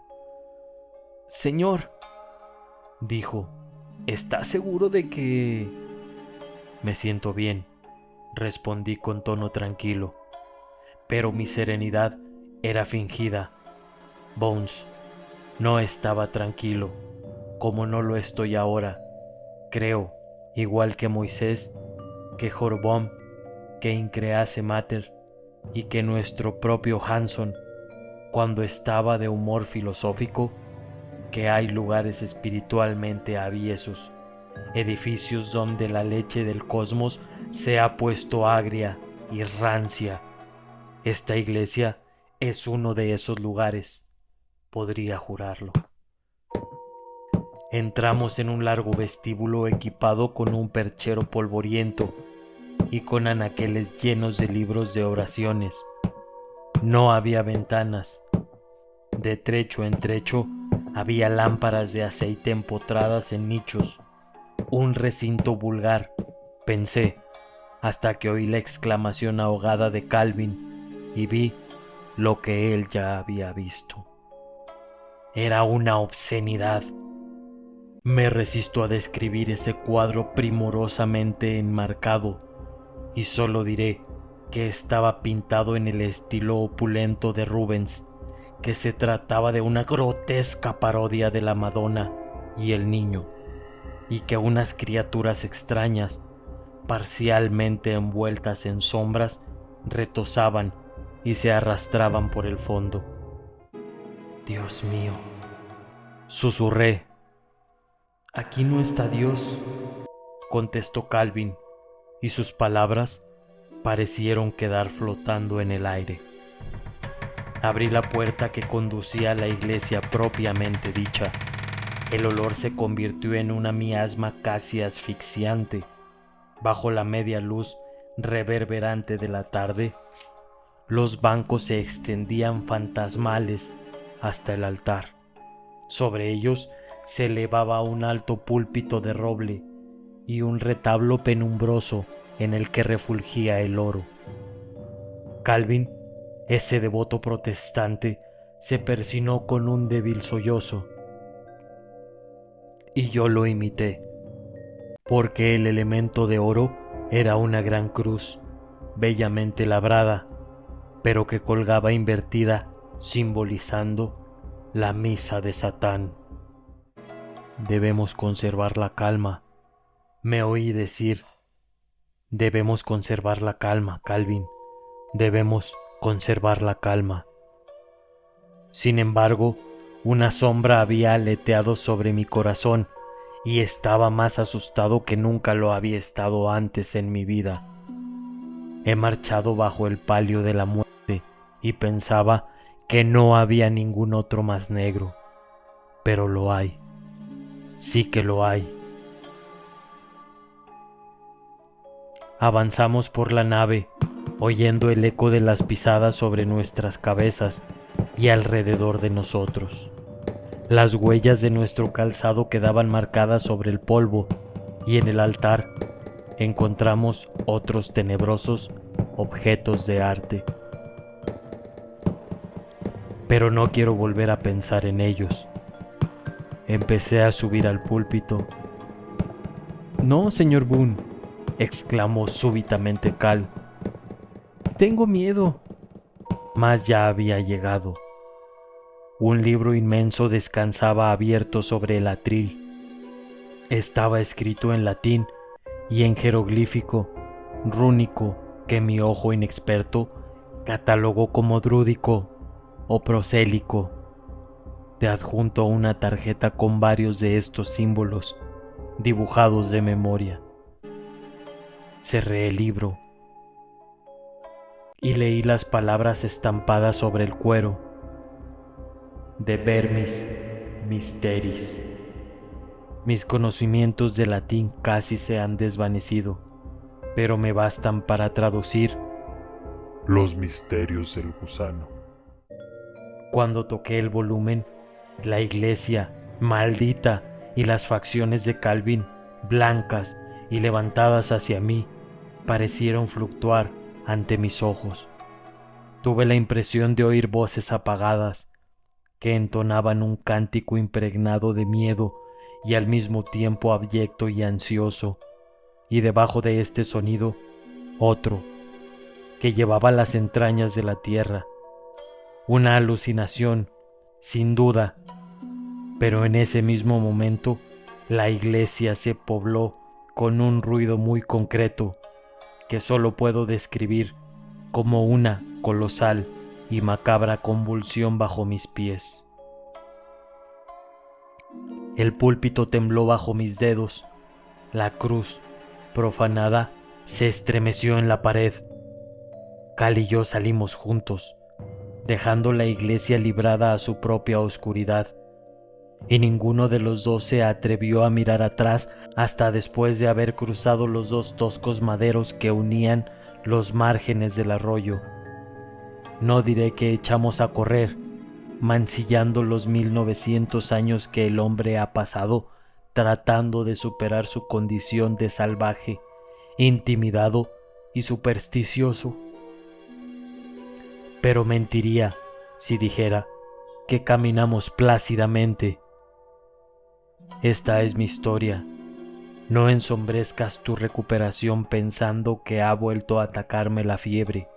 «Señor», dijo, «¿está seguro de que...?» «Me siento bien», respondí con tono tranquilo, pero mi serenidad era fingida. Bones no estaba tranquilo, como no lo estoy ahora. Creo, igual que Moisés, que Jeroboam, que Increase Mater y que nuestro propio Hanson, cuando estaba de humor filosófico, que hay lugares espiritualmente aviesos, edificios donde la leche del cosmos se ha puesto agria y rancia. Esta iglesia es uno de esos lugares, podría jurarlo. Entramos en un largo vestíbulo equipado con un perchero polvoriento y con anaqueles llenos de libros de oraciones. No había ventanas. De trecho en trecho había lámparas de aceite empotradas en nichos. Un recinto vulgar, pensé, hasta que oí la exclamación ahogada de Calvin y vi lo que él ya había visto. Era una obscenidad. Me resisto a describir ese cuadro primorosamente enmarcado y solo diré que estaba pintado en el estilo opulento de Rubens, que se trataba de una grotesca parodia de la Madonna y el Niño, y que unas criaturas extrañas, parcialmente envueltas en sombras, retozaban y se arrastraban por el fondo. «Dios mío», susurré. «Aquí no está Dios», contestó Calvin, y sus palabras parecieron quedar flotando en el aire. Abrí la puerta que conducía a la iglesia propiamente dicha. El olor se convirtió en una miasma casi asfixiante. Bajo la media luz reverberante de la tarde, los bancos se extendían fantasmales hasta el altar. Sobre ellos se elevaba un alto púlpito de roble y un retablo penumbroso en el que refulgía el oro. Calvin, ese devoto protestante, se persinó con un débil sollozo, y yo lo imité, porque el elemento de oro era una gran cruz, bellamente labrada, pero que colgaba invertida, simbolizando la misa de Satán. «Debemos conservar la calma», me oí decir. «Debemos conservar la calma, Calvin. Debemos conservar la calma». Sin embargo, una sombra había aleteado sobre mi corazón y estaba más asustado que nunca lo había estado antes en mi vida. He marchado bajo el palio de la muerte y pensaba que no había ningún otro más negro, pero lo hay. Sí que lo hay. Avanzamos por la nave, oyendo el eco de las pisadas sobre nuestras cabezas y alrededor de nosotros. Las huellas de nuestro calzado quedaban marcadas sobre el polvo, y en el altar encontramos otros tenebrosos objetos de arte. Pero no quiero volver a pensar en ellos. Empecé a subir al púlpito. «No, señor Boone», exclamó súbitamente Cal. «Tengo miedo». Mas ya había llegado. Un libro inmenso descansaba abierto sobre el atril. Estaba escrito en latín y en jeroglífico rúnico que mi ojo inexperto catalogó como drúdico o prosélico. Te adjunto una tarjeta con varios de estos símbolos dibujados de memoria. Cerré el libro y leí las palabras estampadas sobre el cuero: De vermis mysteris. Mis conocimientos de latín casi se han desvanecido, pero me bastan para traducir Los misterios del gusano. Cuando toqué el volumen, la iglesia maldita y las facciones de Calvin, blancas y levantadas hacia mí, parecieron fluctuar ante mis ojos. Tuve la impresión de oír voces apagadas que entonaban un cántico impregnado de miedo y al mismo tiempo abyecto y ansioso, y debajo de este sonido otro que llevaba las entrañas de la tierra. Una alucinación, sin duda, pero en ese mismo momento la iglesia se pobló con un ruido muy concreto que solo puedo describir como una colosal y macabra convulsión bajo mis pies. El púlpito tembló bajo mis dedos. La cruz, profanada, se estremeció en la pared. Cal y yo salimos juntos, dejando la iglesia librada a su propia oscuridad, y ninguno de los dos se atrevió a mirar atrás hasta después de haber cruzado los dos toscos maderos que unían los márgenes del arroyo. No diré que echamos a correr, mancillando los 1900 años que el hombre ha pasado tratando de superar su condición de salvaje, intimidado y supersticioso. Pero mentiría si dijera que caminamos plácidamente. Esta es mi historia. No ensombrezcas tu recuperación pensando que ha vuelto a atacarme la fiebre.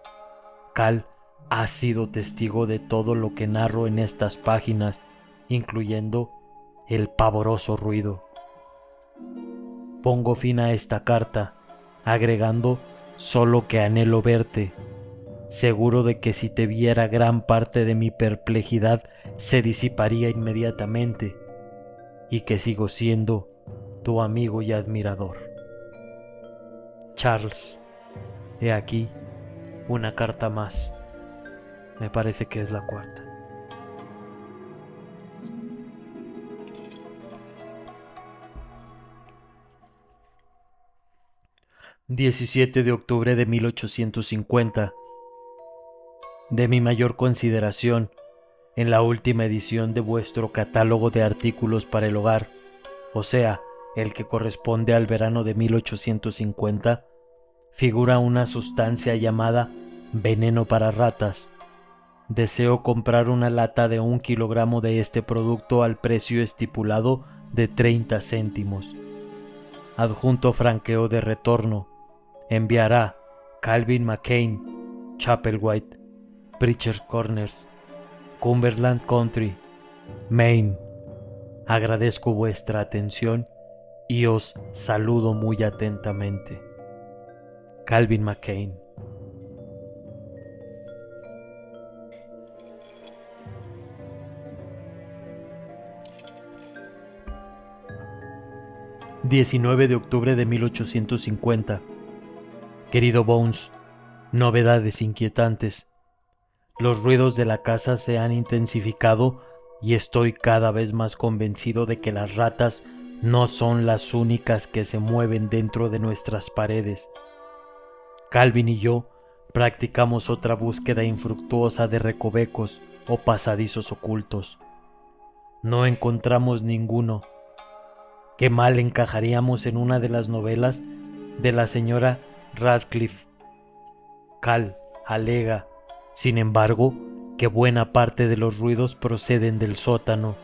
Cal ha sido testigo de todo lo que narro en estas páginas, incluyendo el pavoroso ruido. Pongo fin a esta carta, agregando solo que anhelo verte, seguro de que si te viera gran parte de mi perplejidad se disiparía inmediatamente, y que sigo siendo tu amigo y admirador. Charles, he aquí una carta más. Me parece que es la cuarta. «17 de octubre de 1850. De mi mayor consideración, en la última edición de vuestro catálogo de artículos para el hogar, o sea, el que corresponde al verano de 1850, figura una sustancia llamada veneno para ratas. Deseo comprar una lata de 1 kilogramo de este producto al precio estipulado de 30 céntimos. Adjunto franqueo de retorno. Enviará Calvin McCain, Chapelwaite, Preacher's Corners, Cumberland Country, Maine. Agradezco vuestra atención y os saludo muy atentamente. Calvin McCain». «19 de octubre de 1850. Querido Bones, novedades inquietantes. Los ruidos de la casa se han intensificado y estoy cada vez más convencido de que las ratas no son las únicas que se mueven dentro de nuestras paredes. Calvin y yo practicamos otra búsqueda infructuosa de recovecos o pasadizos ocultos. No encontramos ninguno. Qué mal encajaríamos en una de las novelas de la señora Radcliffe. Cal alega, sin embargo, que buena parte de los ruidos proceden del sótano,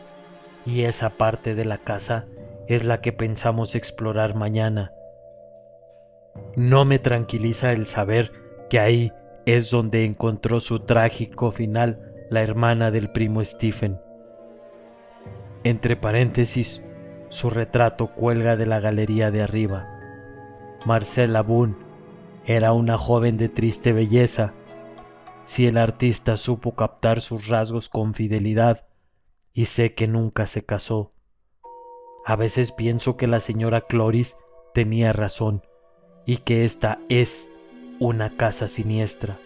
y esa parte de la casa es la que pensamos explorar mañana. No me tranquiliza el saber que ahí es donde encontró su trágico final la hermana del primo Stephen. Entre paréntesis, Su retrato cuelga de la galería de arriba. Marcella Boone era una joven de triste belleza. Si el artista supo captar sus rasgos con fidelidad, y sé que nunca se casó. A veces pienso que la señora Cloris tenía razón y que esta es una casa siniestra.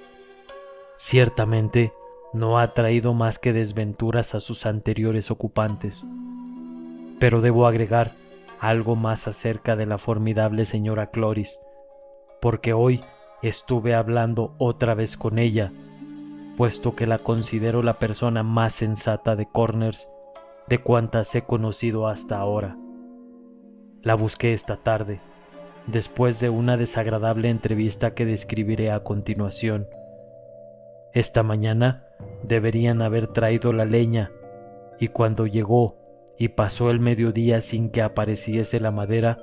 Ciertamente no ha traído más que desventuras a sus anteriores ocupantes. Pero debo agregar algo más acerca de la formidable señora Cloris, porque hoy estuve hablando otra vez con ella, puesto que la considero la persona más sensata de Corners de cuantas he conocido hasta ahora. La busqué esta tarde, después de una desagradable entrevista que describiré a continuación. Esta mañana deberían haber traído la leña, y cuando llegó y pasó el mediodía sin que apareciese la madera,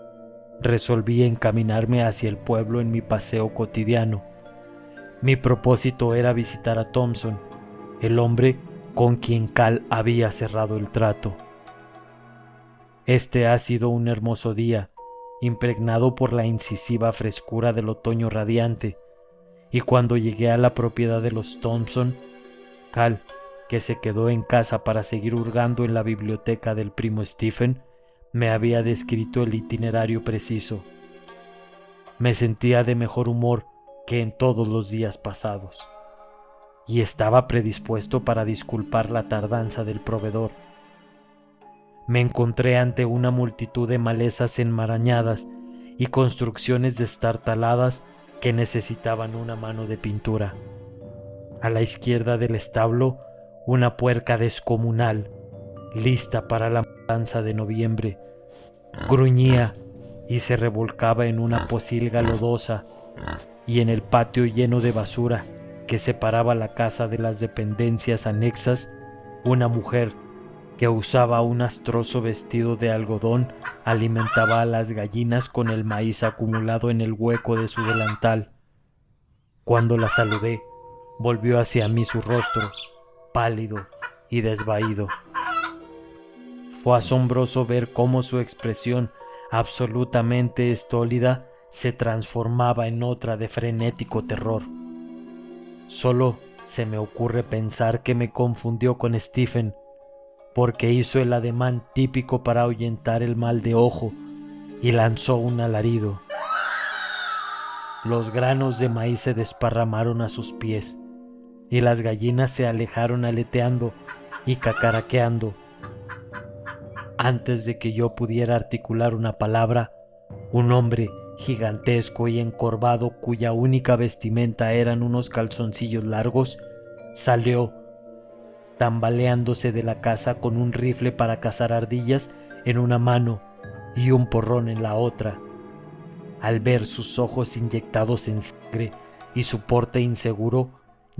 resolví encaminarme hacia el pueblo en mi paseo cotidiano. Mi propósito era visitar a Thompson, el hombre con quien Cal había cerrado el trato. Este ha sido un hermoso día, impregnado por la incisiva frescura del otoño radiante, y cuando llegué a la propiedad de los Thompson, Cal, que se quedó en casa para seguir hurgando en la biblioteca del primo Stephen, me había descrito el itinerario preciso. Me sentía de mejor humor que en todos los días pasados, y estaba predispuesto para disculpar la tardanza del proveedor. Me encontré ante una multitud de malezas enmarañadas y construcciones destartaladas que necesitaban una mano de pintura. A la izquierda del establo, una puerca descomunal, lista para la matanza de noviembre, gruñía y se revolcaba en una pocilga lodosa, y en el patio lleno de basura que separaba la casa de las dependencias anexas, una mujer que usaba un astroso vestido de algodón alimentaba a las gallinas con el maíz acumulado en el hueco de su delantal. Cuando la saludé, volvió hacia mí su rostro, pálido y desvaído. Fue asombroso ver cómo su expresión, absolutamente estólida, se transformaba en otra de frenético terror. Solo se me ocurre pensar que me confundió con Stephen, porque hizo el ademán típico para ahuyentar el mal de ojo y lanzó un alarido. Los granos de maíz se desparramaron a sus pies y las gallinas se alejaron aleteando y cacaraqueando. Antes de que yo pudiera articular una palabra, un hombre gigantesco y encorvado, cuya única vestimenta eran unos calzoncillos largos, salió tambaleándose de la casa con un rifle para cazar ardillas en una mano y un porrón en la otra. Al ver sus ojos inyectados en sangre y su porte inseguro,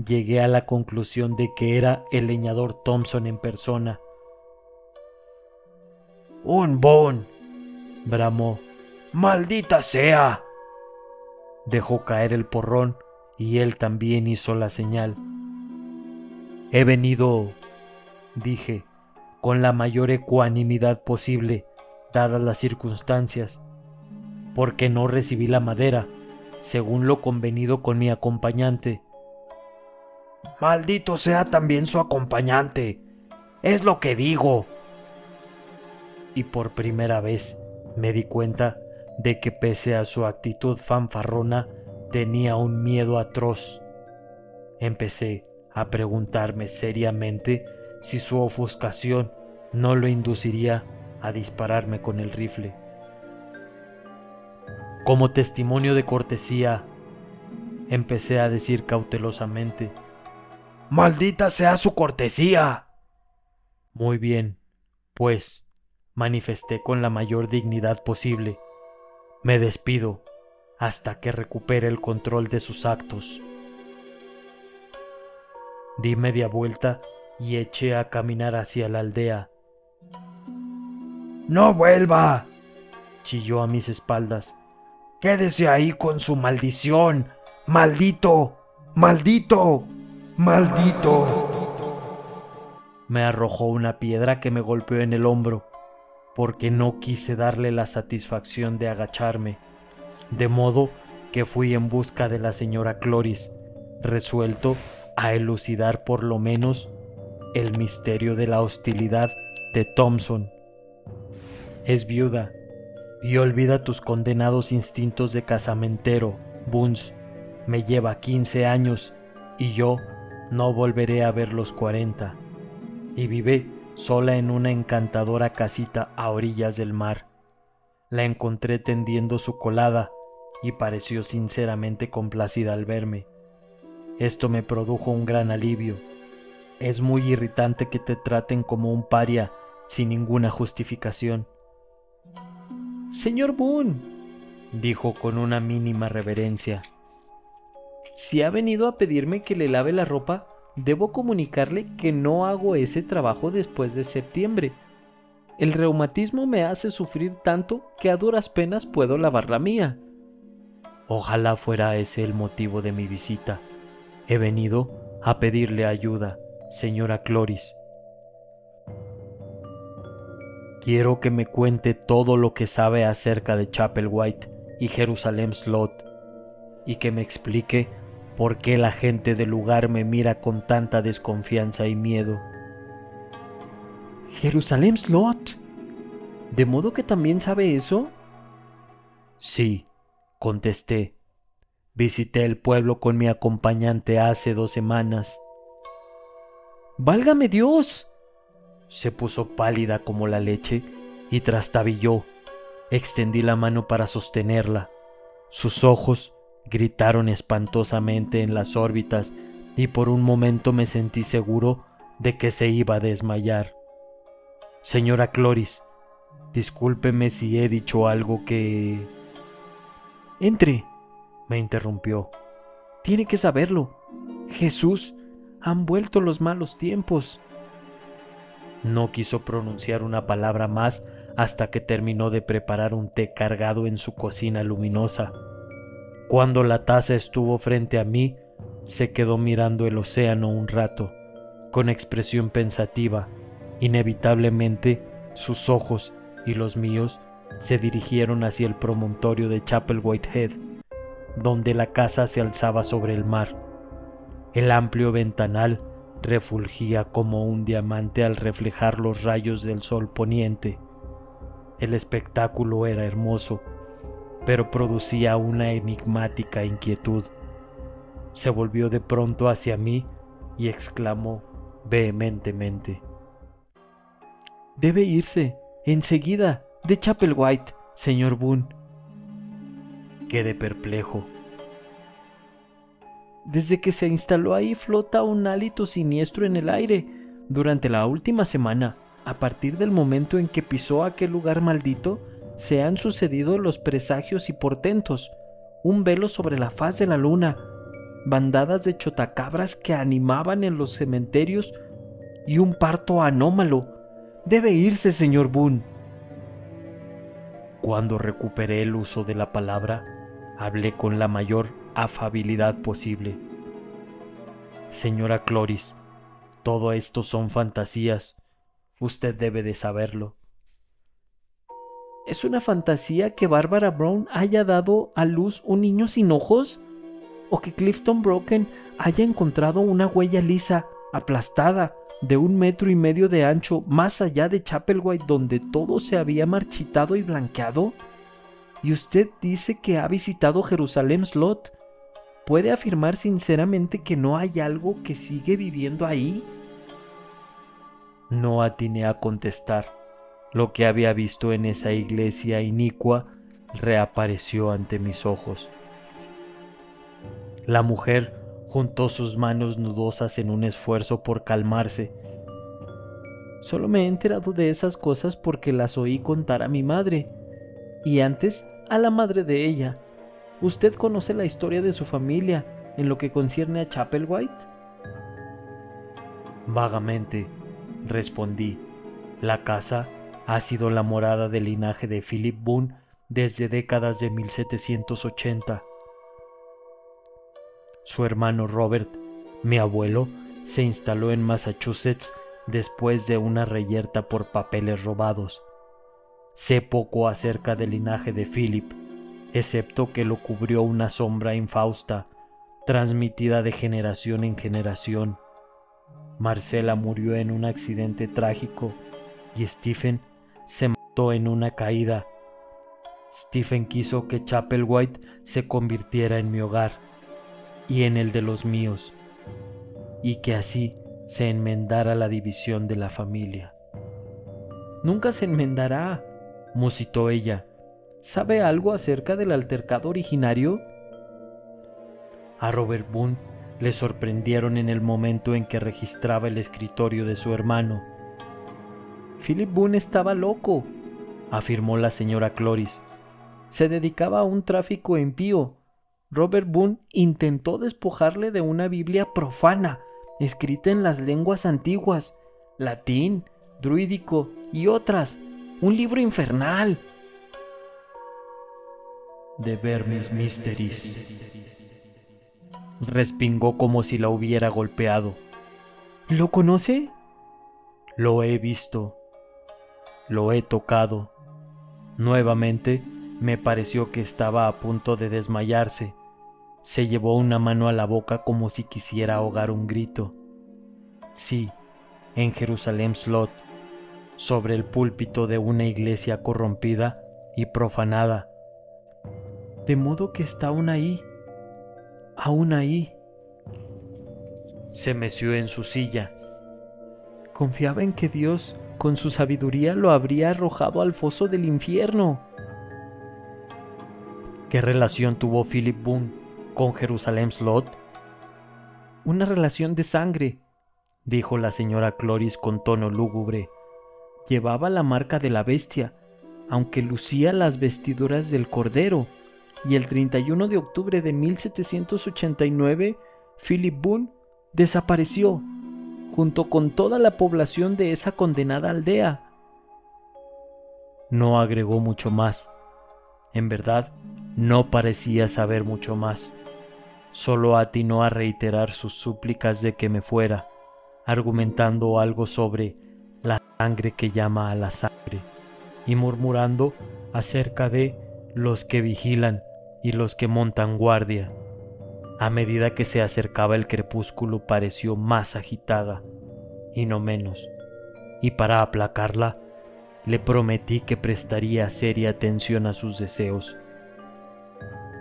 llegué a la conclusión de que era el leñador Thompson en persona. «¡Un Boone!», bramó. «¡Maldita sea!». Dejó caer el porrón y él también hizo la señal. «He venido», dije, con la mayor ecuanimidad posible, dadas las circunstancias, «porque no recibí la madera, según lo convenido con mi acompañante». «¡Maldito sea también su acompañante! ¡Es lo que digo!». Y por primera vez me di cuenta de que pese a su actitud fanfarrona tenía un miedo atroz. Empecé a preguntarme seriamente si su ofuscación no lo induciría a dispararme con el rifle. «Como testimonio de cortesía», empecé a decir cautelosamente. «¡Maldita sea su cortesía!». «Muy bien, pues», manifesté con la mayor dignidad posible, «me despido hasta que recupere el control de sus actos». Di media vuelta y eché a caminar hacia la aldea. «¡No vuelva!», chilló a mis espaldas. «¡Quédese ahí con su maldición! ¡Maldito! ¡Maldito! ¡Maldito!». Me arrojó una piedra que me golpeó en el hombro. porque no quise darle la satisfacción de agacharme, de modo que fui en busca de la señora Cloris, resuelto a elucidar por lo menos el misterio de la hostilidad de Thompson. Es viuda y olvida tus condenados instintos de casamentero, Bones. Me lleva 15 años y yo no volveré a ver los 40. Y vive sola en una encantadora casita a orillas del mar. La encontré tendiendo su colada y pareció sinceramente complacida al verme. Esto me produjo un gran alivio. Es muy irritante que te traten como un paria sin ninguna justificación. Señor Boone, dijo con una mínima reverencia, si ha venido a pedirme que le lave la ropa, debo comunicarle que no hago ese trabajo después de septiembre. El reumatismo me hace sufrir tanto que a duras penas puedo lavar la mía. Ojalá fuera ese el motivo de mi visita. He venido a pedirle ayuda, señora Cloris. Quiero que me cuente todo lo que sabe acerca de Chapelwaite y Jerusalem Slot, y que me explique por qué la gente del lugar me mira con tanta desconfianza y miedo. ¿Jerusalem Slot? ¿De modo que también sabe eso? Sí, contesté. Visité el pueblo con mi acompañante hace 2 semanas. ¡Válgame Dios! Se puso pálida como la leche y trastabilló. Extendí la mano para sostenerla. Sus ojos gritaron espantosamente en las órbitas y por un momento me sentí seguro de que se iba a desmayar. Señora Cloris, discúlpeme si he dicho algo que... Entre, me interrumpió. Tiene que saberlo. Jesús, han vuelto los malos tiempos. No quiso pronunciar una palabra más hasta que terminó de preparar un té cargado en su cocina luminosa. Cuando la taza estuvo frente a mí, se quedó mirando el océano un rato, con expresión pensativa. Inevitablemente, sus ojos y los míos se dirigieron hacia el promontorio de Chapelwaite Head, donde la casa se alzaba sobre el mar. El amplio ventanal refulgía como un diamante al reflejar los rayos del sol poniente. El espectáculo era hermoso, pero producía una enigmática inquietud. Se volvió de pronto hacia mí y exclamó vehementemente: «Debe irse, enseguida, de Chapelwaite, señor Boone». Quedé perplejo. Desde que se instaló ahí flota un hálito siniestro en el aire. Durante la última semana, a partir del momento en que pisó aquel lugar maldito, se han sucedido los presagios y portentos. Un velo sobre la faz de la luna, bandadas de chotacabras que animaban en los cementerios y un parto anómalo. Debe irse, señor Boone. Cuando recuperé el uso de la palabra, hablé con la mayor afabilidad posible. Señora Cloris, todo esto son fantasías. Usted debe de saberlo. ¿Es una fantasía que Barbara Brown haya dado a luz un niño sin ojos? ¿O que Clifton Broken haya encontrado una huella lisa, aplastada, de 1,5 metros de ancho, más allá de Chapelwaite, donde todo se había marchitado y blanqueado? ¿Y usted dice que ha visitado Jerusalem Slot? ¿Puede afirmar sinceramente que no hay algo que sigue viviendo ahí? No atiné a contestar. Lo que había visto en esa iglesia inicua reapareció ante mis ojos. La mujer juntó sus manos nudosas en un esfuerzo por calmarse. Solo me he enterado de esas cosas porque las oí contar a mi madre, y antes a la madre de ella. ¿Usted conoce la historia de su familia en lo que concierne a Chapelwaite? Vagamente, respondí. La casa ha sido la morada del linaje de Philip Boone desde décadas de 1780. Su hermano Robert, mi abuelo, se instaló en Massachusetts después de una reyerta por papeles robados. Sé poco acerca del linaje de Philip, excepto que lo cubrió una sombra infausta, transmitida de generación en generación. Marcela murió en un accidente trágico y Stephen se mató en una caída. Stephen quiso que Chapelwaite se convirtiera en mi hogar y en el de los míos, y que así se enmendara la división de la familia. Nunca se enmendará, musitó ella. ¿Sabe algo acerca del altercado originario? A Robert Boone le sorprendieron en el momento en que registraba el escritorio de su hermano. Philip Boone estaba loco, afirmó la señora Cloris. Se dedicaba a un tráfico impío. Robert Boone intentó despojarle de una Biblia profana, escrita en las lenguas antiguas, latín, druídico y otras. Un libro infernal. The Vermis Mysteries, respingó como si la hubiera golpeado. ¿Lo conoce? Lo he visto. Lo he tocado. Nuevamente me pareció que estaba a punto de desmayarse. Se llevó una mano a la boca como si quisiera ahogar un grito. Sí, en Jerusalem Slot, sobre el púlpito de una iglesia corrompida y profanada. De modo que está aún ahí. Aún ahí. Se meció en su silla. Confiaba en que Dios, con su sabiduría, lo habría arrojado al foso del infierno. ¿Qué relación tuvo Philip Boone con Jerusalem Slot? Una relación de sangre, dijo la señora Cloris con tono lúgubre. Llevaba la marca de la bestia, aunque lucía las vestiduras del cordero, y el 31 de octubre de 1789, Philip Boone desapareció, junto con toda la población de esa condenada aldea. No agregó mucho más. En verdad, no parecía saber mucho más. Solo atinó a reiterar sus súplicas de que me fuera, argumentando algo sobre la sangre que llama a la sangre, y murmurando acerca de los que vigilan y los que montan guardia. A medida que se acercaba el crepúsculo pareció más agitada, y no menos, y para aplacarla, le prometí que prestaría seria atención a sus deseos.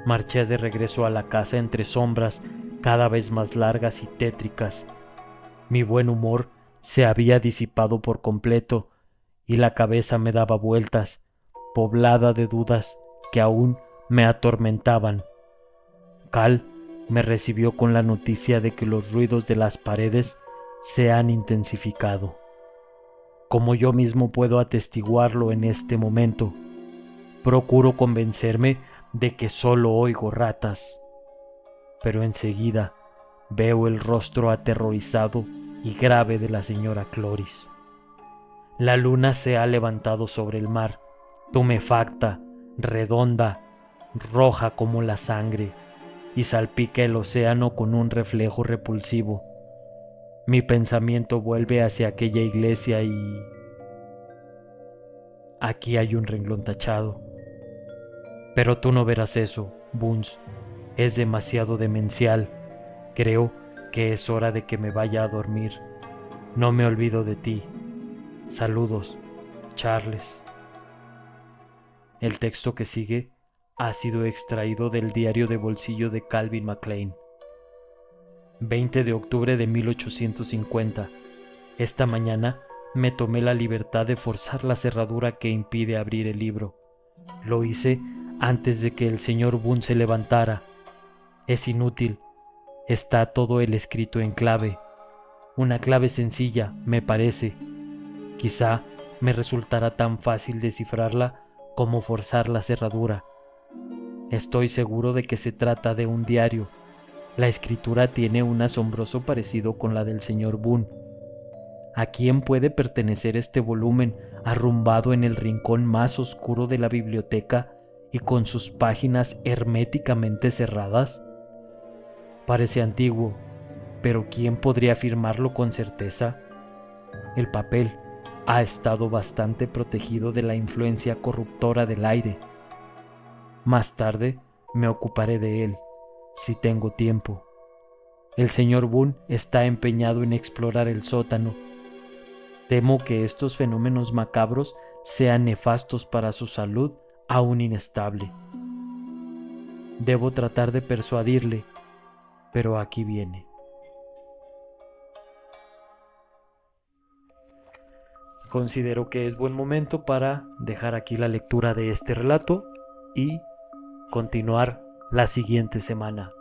Marché de regreso a la casa entre sombras cada vez más largas y tétricas. Mi buen humor se había disipado por completo, y la cabeza me daba vueltas, poblada de dudas que aún me atormentaban. Cal me recibió con la noticia de que los ruidos de las paredes se han intensificado. Como yo mismo puedo atestiguarlo en este momento, procuro convencerme de que solo oigo ratas, pero enseguida veo el rostro aterrorizado y grave de la señora Cloris. La luna se ha levantado sobre el mar, tumefacta, redonda, roja como la sangre, y salpica el océano con un reflejo repulsivo. Mi pensamiento vuelve hacia aquella iglesia y... Aquí hay un renglón tachado. Pero tú no verás eso, Boons. Es demasiado demencial. Creo que es hora de que me vaya a dormir. No me olvido de ti. Saludos, Charles. El texto que sigue ha sido extraído del diario de bolsillo de Calvin MacLean. 20 de octubre de 1850. Esta mañana me tomé la libertad de forzar la cerradura que impide abrir el libro. Lo hice antes de que el señor Boone se levantara. Es inútil. Está todo el escrito en clave. Una clave sencilla, me parece. Quizá me resultará tan fácil descifrarla como forzar la cerradura. Estoy seguro de que se trata de un diario. La escritura tiene un asombroso parecido con la del señor Boone. ¿A quién puede pertenecer este volumen arrumbado en el rincón más oscuro de la biblioteca y con sus páginas herméticamente cerradas? Parece antiguo, pero ¿quién podría afirmarlo con certeza? El papel, ha estado bastante protegido de la influencia corruptora del aire. Más tarde me ocuparé de él, si tengo tiempo. El señor Boone está empeñado en explorar el sótano. Temo que estos fenómenos macabros sean nefastos para su salud aún inestable. Debo tratar de persuadirle, pero aquí viene. Considero que es buen momento para dejar aquí la lectura de este relato y continuar la siguiente semana.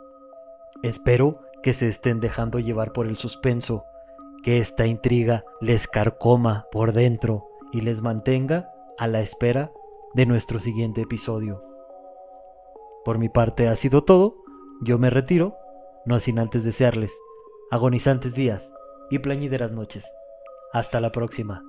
Espero que se estén dejando llevar por el suspenso, que esta intriga les carcoma por dentro y les mantenga a la espera de nuestro siguiente episodio. Por mi parte ha sido todo, yo me retiro, no sin antes desearles agonizantes días y plañideras noches. Hasta la próxima.